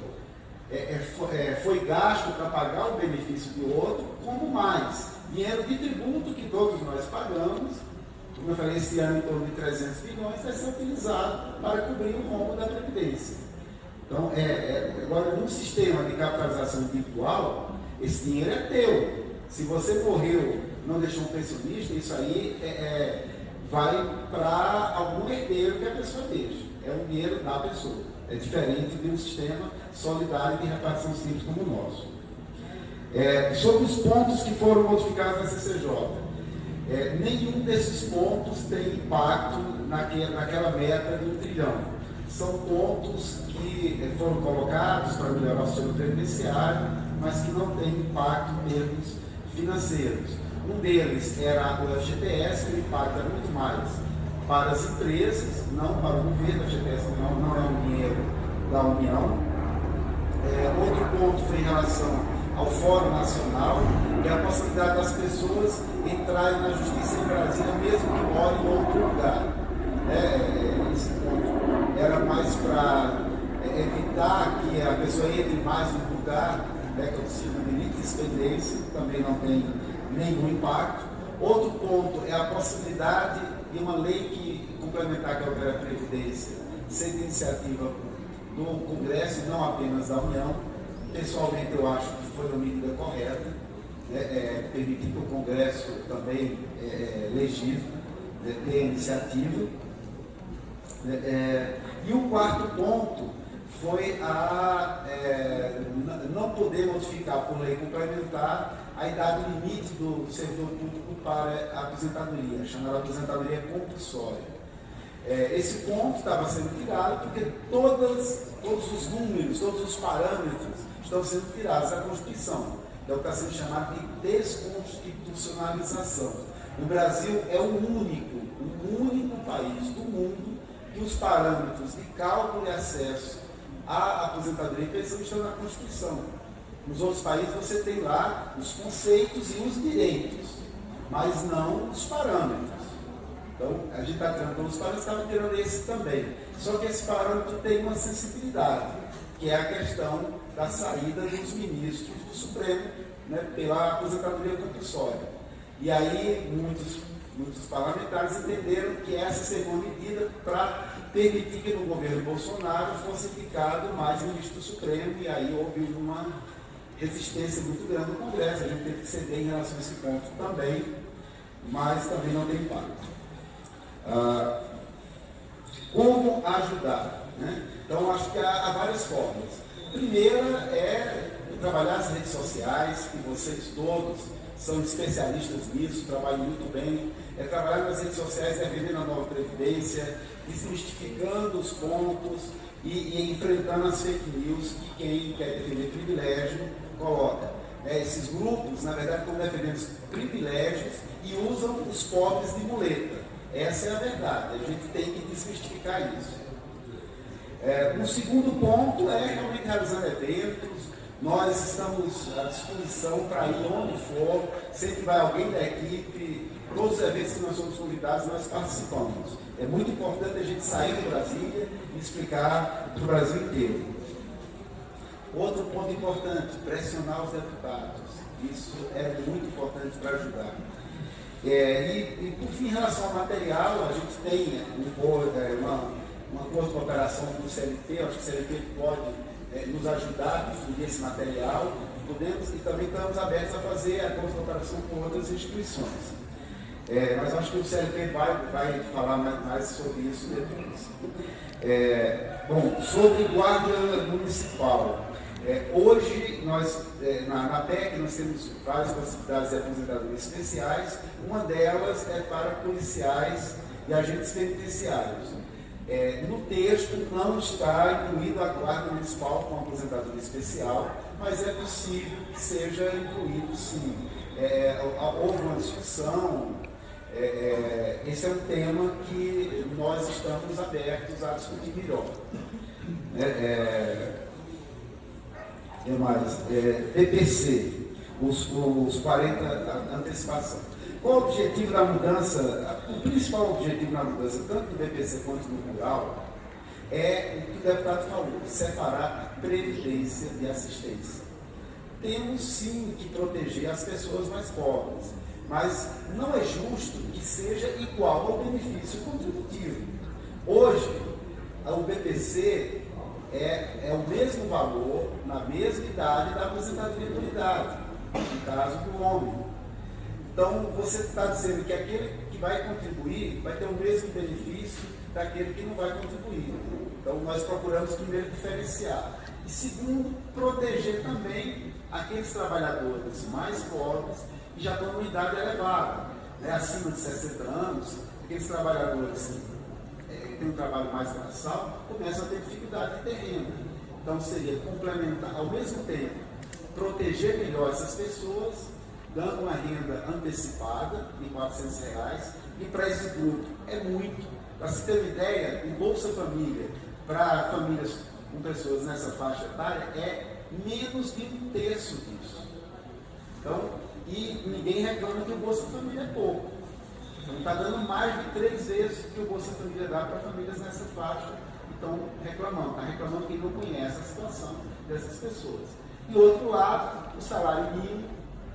foi gasto para pagar o benefício do outro, como mais dinheiro de tributo que todos nós pagamos. Como eu falei, esse ano em torno de 300 bilhões vai ser utilizado para cobrir o rombo da Previdência. Então, agora, num sistema de capitalização individual, esse dinheiro é teu. Se você morreu, não deixou um pensionista, isso aí vai para algum herdeiro que a pessoa deixa. É o dinheiro da pessoa. É diferente de um sistema solidário de repartição simples como o nosso. Sobre os pontos que foram modificados na CCJ, nenhum desses pontos tem impacto naquela meta de 1 trilhão. São pontos que foram colocados para melhorar o sistema previdenciário, mas que não têm impacto em termos financeiros. Um deles era o FGTS, que o impacto era muito mais para as empresas, não para o governo. O FGTS não é um dinheiro da União. Outro ponto foi em relação ao Fórum Nacional, que é a possibilidade das pessoas entrarem na justiça em Brasília, mesmo que morem em outro lugar. Esse ponto era mais para evitar que a pessoa entre mais no lugar, que é o sistema de litispendência, também não tem nenhum impacto. Outro ponto é a possibilidade de uma lei que complementar, que é o da Previdência, ser de iniciativa do Congresso e não apenas da União. Pessoalmente, eu acho que foi uma medida correta, permitir que o Congresso também legisle, dê iniciativa. E o quarto ponto foi não poder modificar por lei complementar a idade limite do servidor público para a aposentadoria, chamada aposentadoria compulsória. Esse ponto estava sendo tirado porque todos os números, todos os parâmetros estão sendo tirados da Constituição. É o que está sendo chamado de desconstitucionalização. O Brasil é o único país do mundo que os parâmetros de cálculo e acesso à aposentadoria e pensão estão na Constituição. Nos outros países você tem lá os conceitos e os direitos, mas não os parâmetros. Então, a gente está tirando os parâmetros, estava tirando esse também. Só que esse parâmetro tem uma sensibilidade, que é a questão da saída dos ministros do Supremo, né, pela aposentadoria compulsória. E aí, muitos parlamentares entenderam que essa seria uma medida para permitir que no governo Bolsonaro fosse indicado mais ministro do Supremo, e aí houve uma resistência muito grande no Congresso. A gente teve que ceder em relação a esse ponto também, mas também não tem impacto. Como ajudar? Né? Então, acho que há várias formas. Primeira é trabalhar as redes sociais, que vocês todos são especialistas nisso, trabalham muito bem. Trabalhar nas redes sociais, defendendo a nova Previdência, desmistificando os pontos e enfrentando as fake news que quem quer defender privilégio coloca. Esses grupos, na verdade, estão defendendo os privilégios e usam os pobres de muleta. Essa é a verdade, a gente tem que desmistificar isso. Um segundo ponto é realmente realizando eventos. Nós estamos à disposição para ir onde for, sempre vai alguém da equipe, todos os eventos que nós somos convidados, nós participamos. É muito importante a gente sair de Brasília e explicar para o Brasil inteiro. Outro ponto importante, pressionar os deputados. Isso é muito importante para ajudar. E por fim, em relação ao material, a gente tem um acordo de cooperação com o CLT. Acho que o CLT pode nos ajudar a difundir esse material, e também estamos abertos a fazer a cooperação com outras instituições. Mas acho que o CLT vai falar mais sobre isso depois. Bom, sobre guarda municipal. Hoje, nós, na PEC, nós temos várias possibilidades de aposentadoria especiais. Uma delas é para policiais e agentes penitenciários. No texto não está incluído a guarda municipal com aposentadoria especial, mas é possível que seja incluído, sim. Houve uma discussão, esse é um tema que nós estamos abertos a discutir melhor. BPC, os 40, antecipação. Qual o objetivo da mudança? O principal objetivo da mudança, tanto do BPC quanto do rural, é o que o deputado falou, separar previdência e assistência. Temos sim que proteger as pessoas mais pobres, mas não é justo que seja igual ao benefício contributivo. Hoje, o BPC é o mesmo valor, na mesma idade da aposentadoria por idade, no caso do homem. Então, você está dizendo que aquele que vai contribuir vai ter o mesmo benefício daquele que não vai contribuir. Então, nós procuramos primeiro diferenciar. E segundo, proteger também aqueles trabalhadores mais pobres que já estão em idade elevada, acima de 60 anos, aqueles trabalhadores que têm um trabalho mais braçal, começam a ter dificuldade de ter renda. Então, seria complementar, ao mesmo tempo, proteger melhor essas pessoas, dando uma renda antecipada de R$400, e para esse grupo é muito. Para se ter uma ideia, o Bolsa Família, para famílias com pessoas nessa faixa etária, é menos de 1/3 disso. Então, e ninguém reclama que o Bolsa Família é pouco. Então, está dando mais de 3 vezes o que o Bolsa Família dá para famílias nessa faixa. Então, está reclamando quem não conhece a situação dessas pessoas. E, outro lado, o salário mínimo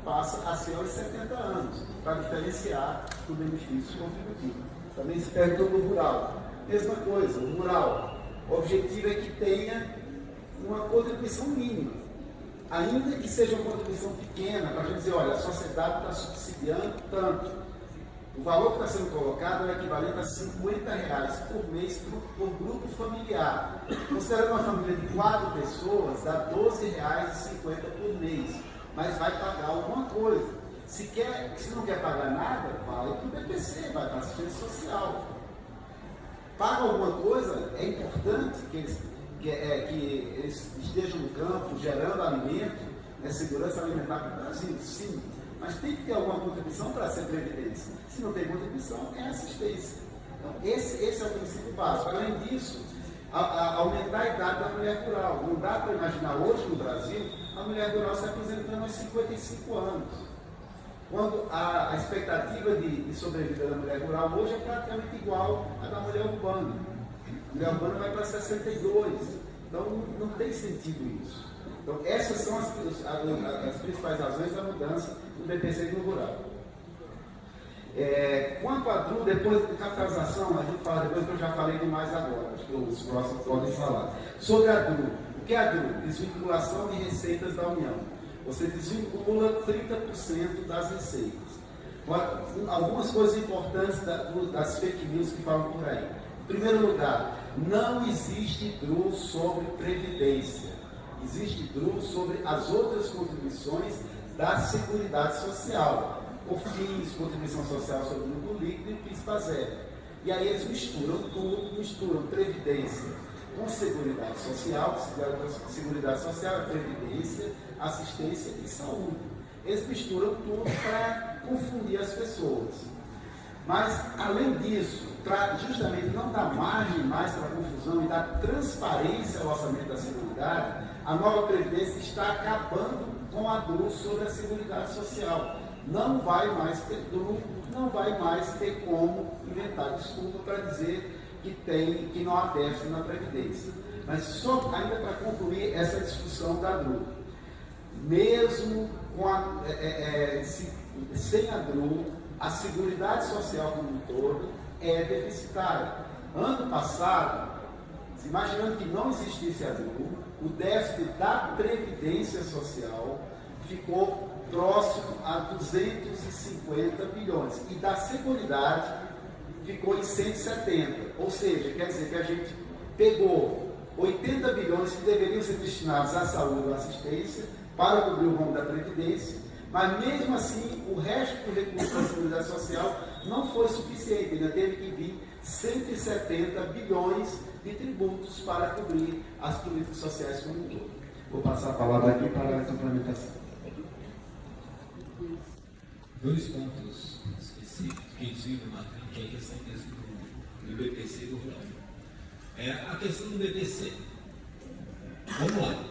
passa a ser aos 70 anos, para diferenciar do benefício contributivo. Também se perguntou no rural. Mesma coisa, o rural. O objetivo é que tenha uma contribuição mínima. Ainda que seja uma contribuição pequena, para a gente dizer, olha, a sociedade está subsidiando tanto. O valor que está sendo colocado é equivalente a R$50 por mês por grupo familiar. Considerando uma família de 4 pessoas, dá R$12,50 por mês. Mas vai pagar alguma coisa. Se não quer pagar nada, vai para o BPC, vai para a assistência social. Paga alguma coisa, é importante que eles estejam no campo, gerando alimento, segurança alimentar para o Brasil, sim. Mas tem que ter alguma contribuição para ser previdência. Se não tem contribuição, é assistência. Então, esse é o princípio básico. Além disso, aumentar a idade da mulher rural. Não dá para imaginar hoje no Brasil a mulher rural se aposentando aos 55 anos. Quando a expectativa de sobrevida da mulher rural hoje é praticamente igual à da mulher urbana. A mulher urbana vai para 62. Então não tem sentido isso. Então essas são as principais razões da mudança do BPC e do rural. Quanto à DRU, depois de capitalização, a gente fala depois que eu já falei demais agora, acho que os próximos podem falar. Sobre a DRU, o que é a DRU? Desvinculação de receitas da União. Você desvincula 30% das receitas. Algumas coisas importantes das fake news que falam por aí. Em primeiro lugar, não existe DRU sobre previdência. Existe DRU sobre as outras contribuições da Seguridade Social. COFINS, contribuição social sobre o lucro líquido e PIS/PASEP. E aí eles misturam tudo, misturam previdência com seguridade social, seguridade social, previdência, assistência e saúde. Eles misturam tudo para confundir as pessoas. Mas, além disso, para justamente não dar margem mais para a confusão e dar transparência ao orçamento da Seguridade, a nova Previdência está acabando com a DRU sobre a Seguridade Social. Não vai mais ter DRU, não vai mais ter como inventar desculpa para dizer que não há déficit na Previdência. Mas só ainda para concluir essa discussão da DRU. Mesmo sem a DRU, a Seguridade Social como um todo é deficitária. Ano passado, imaginando que não existisse a DRU, o déficit da Previdência Social ficou próximo a 250 bilhões e da Seguridade ficou em 170. Ou seja, quer dizer que a gente pegou 80 bilhões que deveriam ser destinados à saúde ou assistência para cobrir o rombo da Previdência, mas mesmo assim o resto do recurso da Seguridade Social não foi suficiente, ainda teve que vir 170 bilhões de tributos para cobrir as políticas sociais como um todo. Vou passar a palavra aqui para a complementação. 2 pontos específicos que desviam do matriz, que é a questão do BPC e do rural. A questão do BPC. Vamos lá.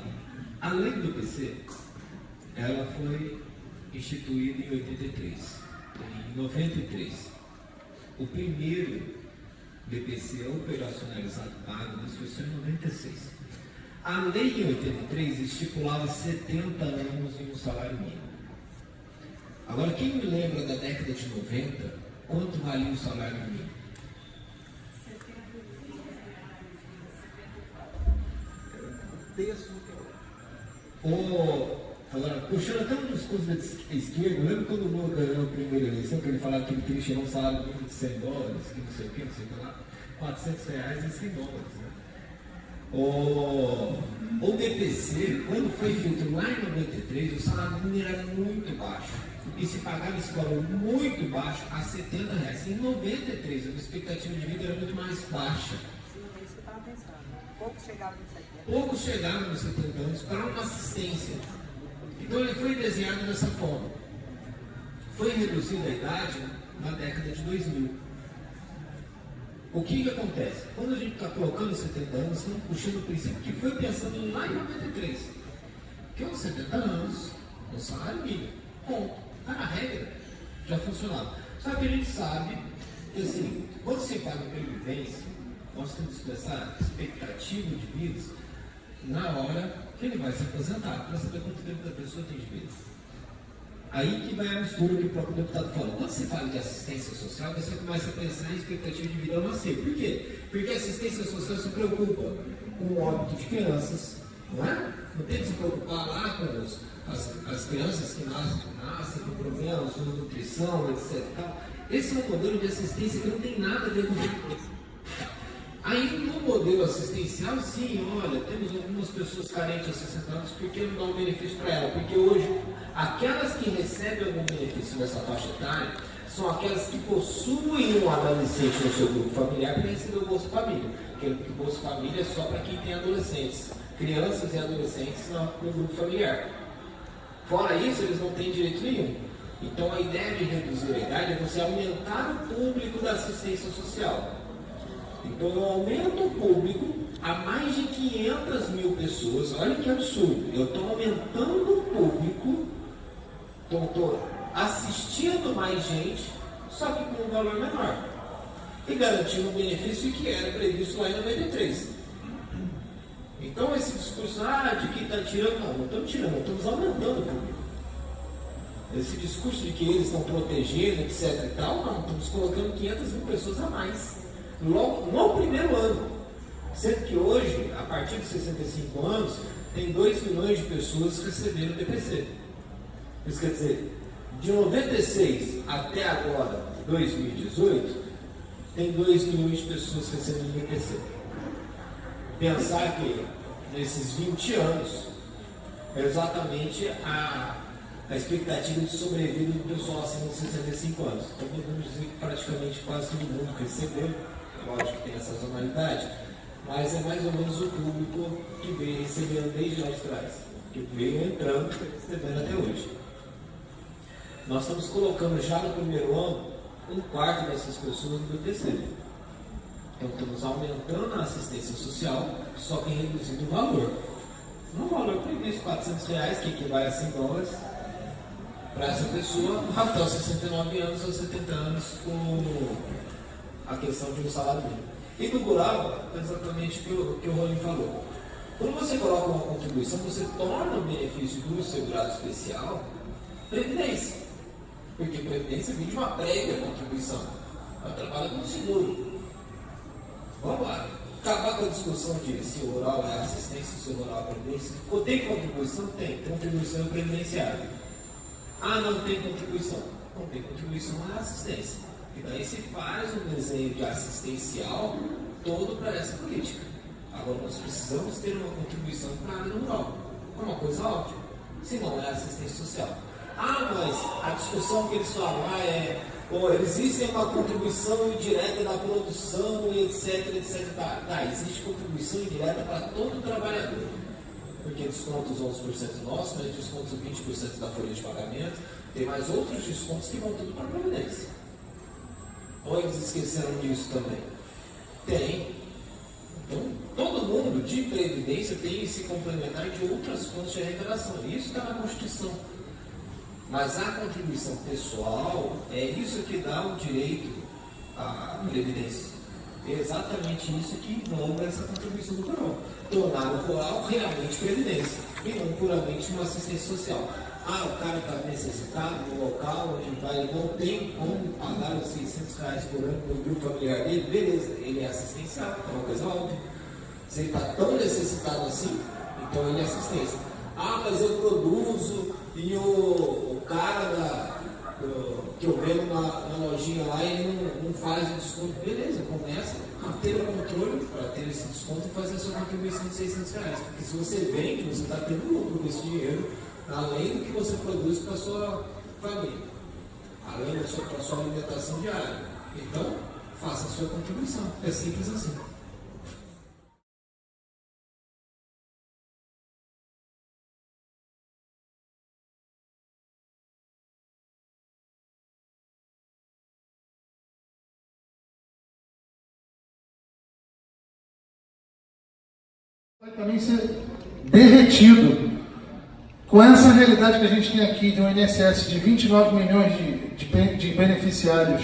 A lei do BPC, ela foi instituída em 83. Em 93, o primeiro BPC operacionalizado pago foi só em 96. A lei em 83 estipulava 70 anos em um salário mínimo. Agora, quem me lembra da década de 90, quanto valia o salário mínimo? Agora, puxando até um discurso da esquerda, lembra quando o Lula ganhou a primeira eleição, que ele falava que ele queria chegar a um salário mínimo de $100, que não sei o que, não sei o que lá, R$400 e $100, né? O BPC, quando foi feito lá em 93, o salário mínimo era muito baixo. E se pagava escola muito baixo, a R$70. Em 93, a expectativa de vida era muito mais baixa. Poucos chegavam nos 70 anos para uma assistência. Então ele foi desenhado dessa forma. Foi reduzida a idade na década de 2000. O que acontece? Quando a gente está colocando 70 anos, estamos puxando o princípio que foi pensando lá em 93. Que aos 70 anos, o salário mínimo. Ponto. A regra já funcionava. Só que a gente sabe que assim, quando se fala em previdência, nós temos que essa expectativa de vida na hora que ele vai se aposentar, para saber quanto tempo a pessoa tem de vida. Aí que vai a mistura que o próprio deputado falou. Quando se fala de assistência social, você começa a pensar em expectativa de vida ao nascer. Por quê? Porque a assistência social se preocupa com o óbito de crianças, não é? Não tem que se preocupar lá com as crianças que nascem com problemas, com nutrição, etc. Esse é um modelo de assistência que não tem nada a ver com o. Aí no modelo assistencial, sim, olha, temos algumas pessoas carentes a 60 anos, por que não dá um benefício para ela? Porque hoje, aquelas que recebem algum benefício nessa faixa etária, são aquelas que possuem um adolescente no seu grupo familiar para receber o Bolsa Família. Porque o Bolsa Família é só para quem tem adolescentes, crianças e adolescentes no grupo familiar. Fora isso, eles não têm direito nenhum. Então a ideia de reduzir a idade é você aumentar o público da assistência social. Então eu aumento o público a mais de 500 mil pessoas. Olha que absurdo. Eu estou aumentando o público, estou assistindo mais gente, só que com um valor menor. E garantindo o benefício que era previsto lá em 93. Então esse discurso de que está tirando, não estamos tirando, estamos aumentando o público. Esse discurso de que eles estão protegendo, etc e tal, não, estamos colocando 500 mil pessoas a mais. Logo, no primeiro ano. Sendo que hoje, a partir de 65 anos, tem 2 milhões de pessoas recebendo BPC. Isso quer dizer, de 96 até agora, 2018, tem 2 milhões de pessoas recebendo BPC. Pensar que nesses 20 anos é exatamente a expectativa de sobrevida do pessoal acima de 65 anos. Então podemos dizer que praticamente quase todo mundo recebeu. Lógico que tem essa sazonalidade, mas é mais ou menos o público que veio recebendo desde lá de trás, que veio entrando e recebendo até hoje. Nós estamos colocando já no primeiro ano 1/4 dessas pessoas no BPC. Então estamos aumentando a assistência social, só que reduzindo o valor. No valor previsto, R$400, que equivale a $100, para essa pessoa até os 69 anos ou 70 anos com a questão de um salário mínimo. E no rural, exatamente o que o Rony falou. Quando você coloca uma contribuição, você torna o benefício do segurado especial previdência. Porque previdência vem de uma prévia contribuição. Ela trabalha com seguro. Vamos lá. acabar com a discussão de se o rural é assistência, se o rural é previdência. Tem contribuição? Tem. Contribuição previdenciária. Ah, não tem contribuição. Não tem contribuição na assistência. E daí se faz um desenho de assistencial todo para essa política. Agora nós precisamos ter uma contribuição para a área rural. É uma coisa óbvia. Se não é assistência social. Ah, mas a discussão que eles falam existe uma contribuição indireta da produção, etc, etc. Tá, existe contribuição indireta para todo trabalhador. Porque desconta os 11% nossos, mas desconta os 20% da folha de pagamento, tem mais outros descontos que vão tudo para a Previdência. Ou eles esqueceram disso também? Tem. Então, todo mundo de Previdência tem esse complementar de outras fontes de arrecadação. Isso está na Constituição. Mas a contribuição pessoal é isso que dá o direito à Previdência. É exatamente isso que envolve essa contribuição do rural. Tornar o rural realmente Previdência e não puramente uma assistência social. Ah, o cara está necessitado no local onde vai, não tem como pagar os R$600 por ano no grupo familiar dele, beleza, ele é assistencial, é uma coisa óbvia. Se ele está tão necessitado assim, então ele é assistência. Ah, mas eu produzo e o cara que eu vendo na lojinha lá, ele não faz o desconto. Beleza, começa a ter o controle para ter esse desconto e fazer a sua contribuição de R$600. Porque se você vende, você está tendo lucro com esse dinheiro, além do que você produz para a sua família, além da sua alimentação diária. Então, faça a sua contribuição. É simples assim. Vai também ser derretido com essa realidade que a gente tem aqui de um INSS de 29 milhões de beneficiários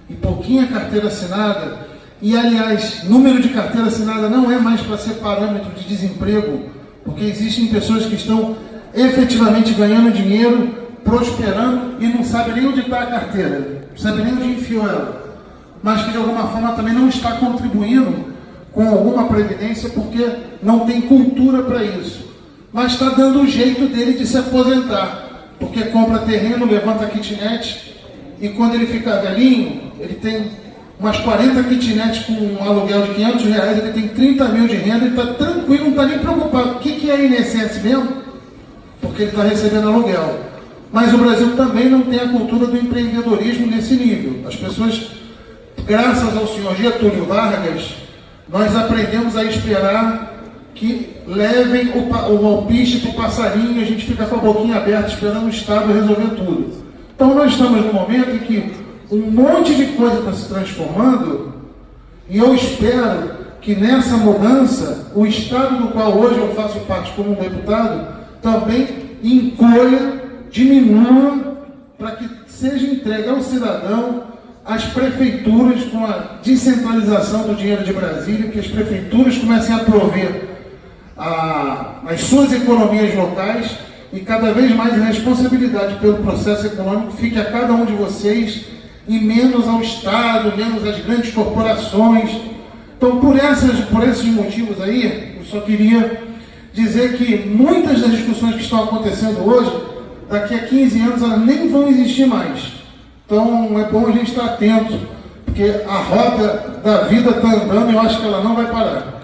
e pouquinha carteira assinada, e aliás, número de carteira assinada não é mais para ser parâmetro de desemprego, porque existem pessoas que estão efetivamente ganhando dinheiro, prosperando e não sabem nem onde está a carteira, não sabem nem onde enfiou ela, mas que de alguma forma também não está contribuindo com alguma previdência porque não tem cultura para isso. Mas está dando o jeito dele de se aposentar, porque compra terreno, levanta kitnet, e quando ele ficar velhinho, ele tem umas 40 kitnets com um aluguel de R$500, ele tem 30 mil de renda, ele está tranquilo, não está nem preocupado. O que é INSS mesmo? Porque ele está recebendo aluguel. Mas o Brasil também não tem a cultura do empreendedorismo nesse nível. As pessoas, graças ao senhor Getúlio Vargas, nós aprendemos a esperar que levem o alpiste para o passarinho, a gente fica com a boquinha aberta esperando o Estado resolver tudo. Então nós estamos num momento em que um monte de coisa está se transformando, e eu espero que nessa mudança, o Estado do qual hoje eu faço parte como deputado, também encolha, diminua, para que seja entregue ao cidadão as prefeituras, com a descentralização do dinheiro de Brasília, que as prefeituras comecem a prover as suas economias locais, e cada vez mais a responsabilidade pelo processo econômico fique a cada um de vocês, e menos ao Estado, menos às grandes corporações. Então, por esses motivos aí, eu só queria dizer que muitas das discussões que estão acontecendo hoje, daqui a 15 anos, elas nem vão existir mais. Então, é bom a gente estar atento, porque a roda da vida está andando e eu acho que ela não vai parar.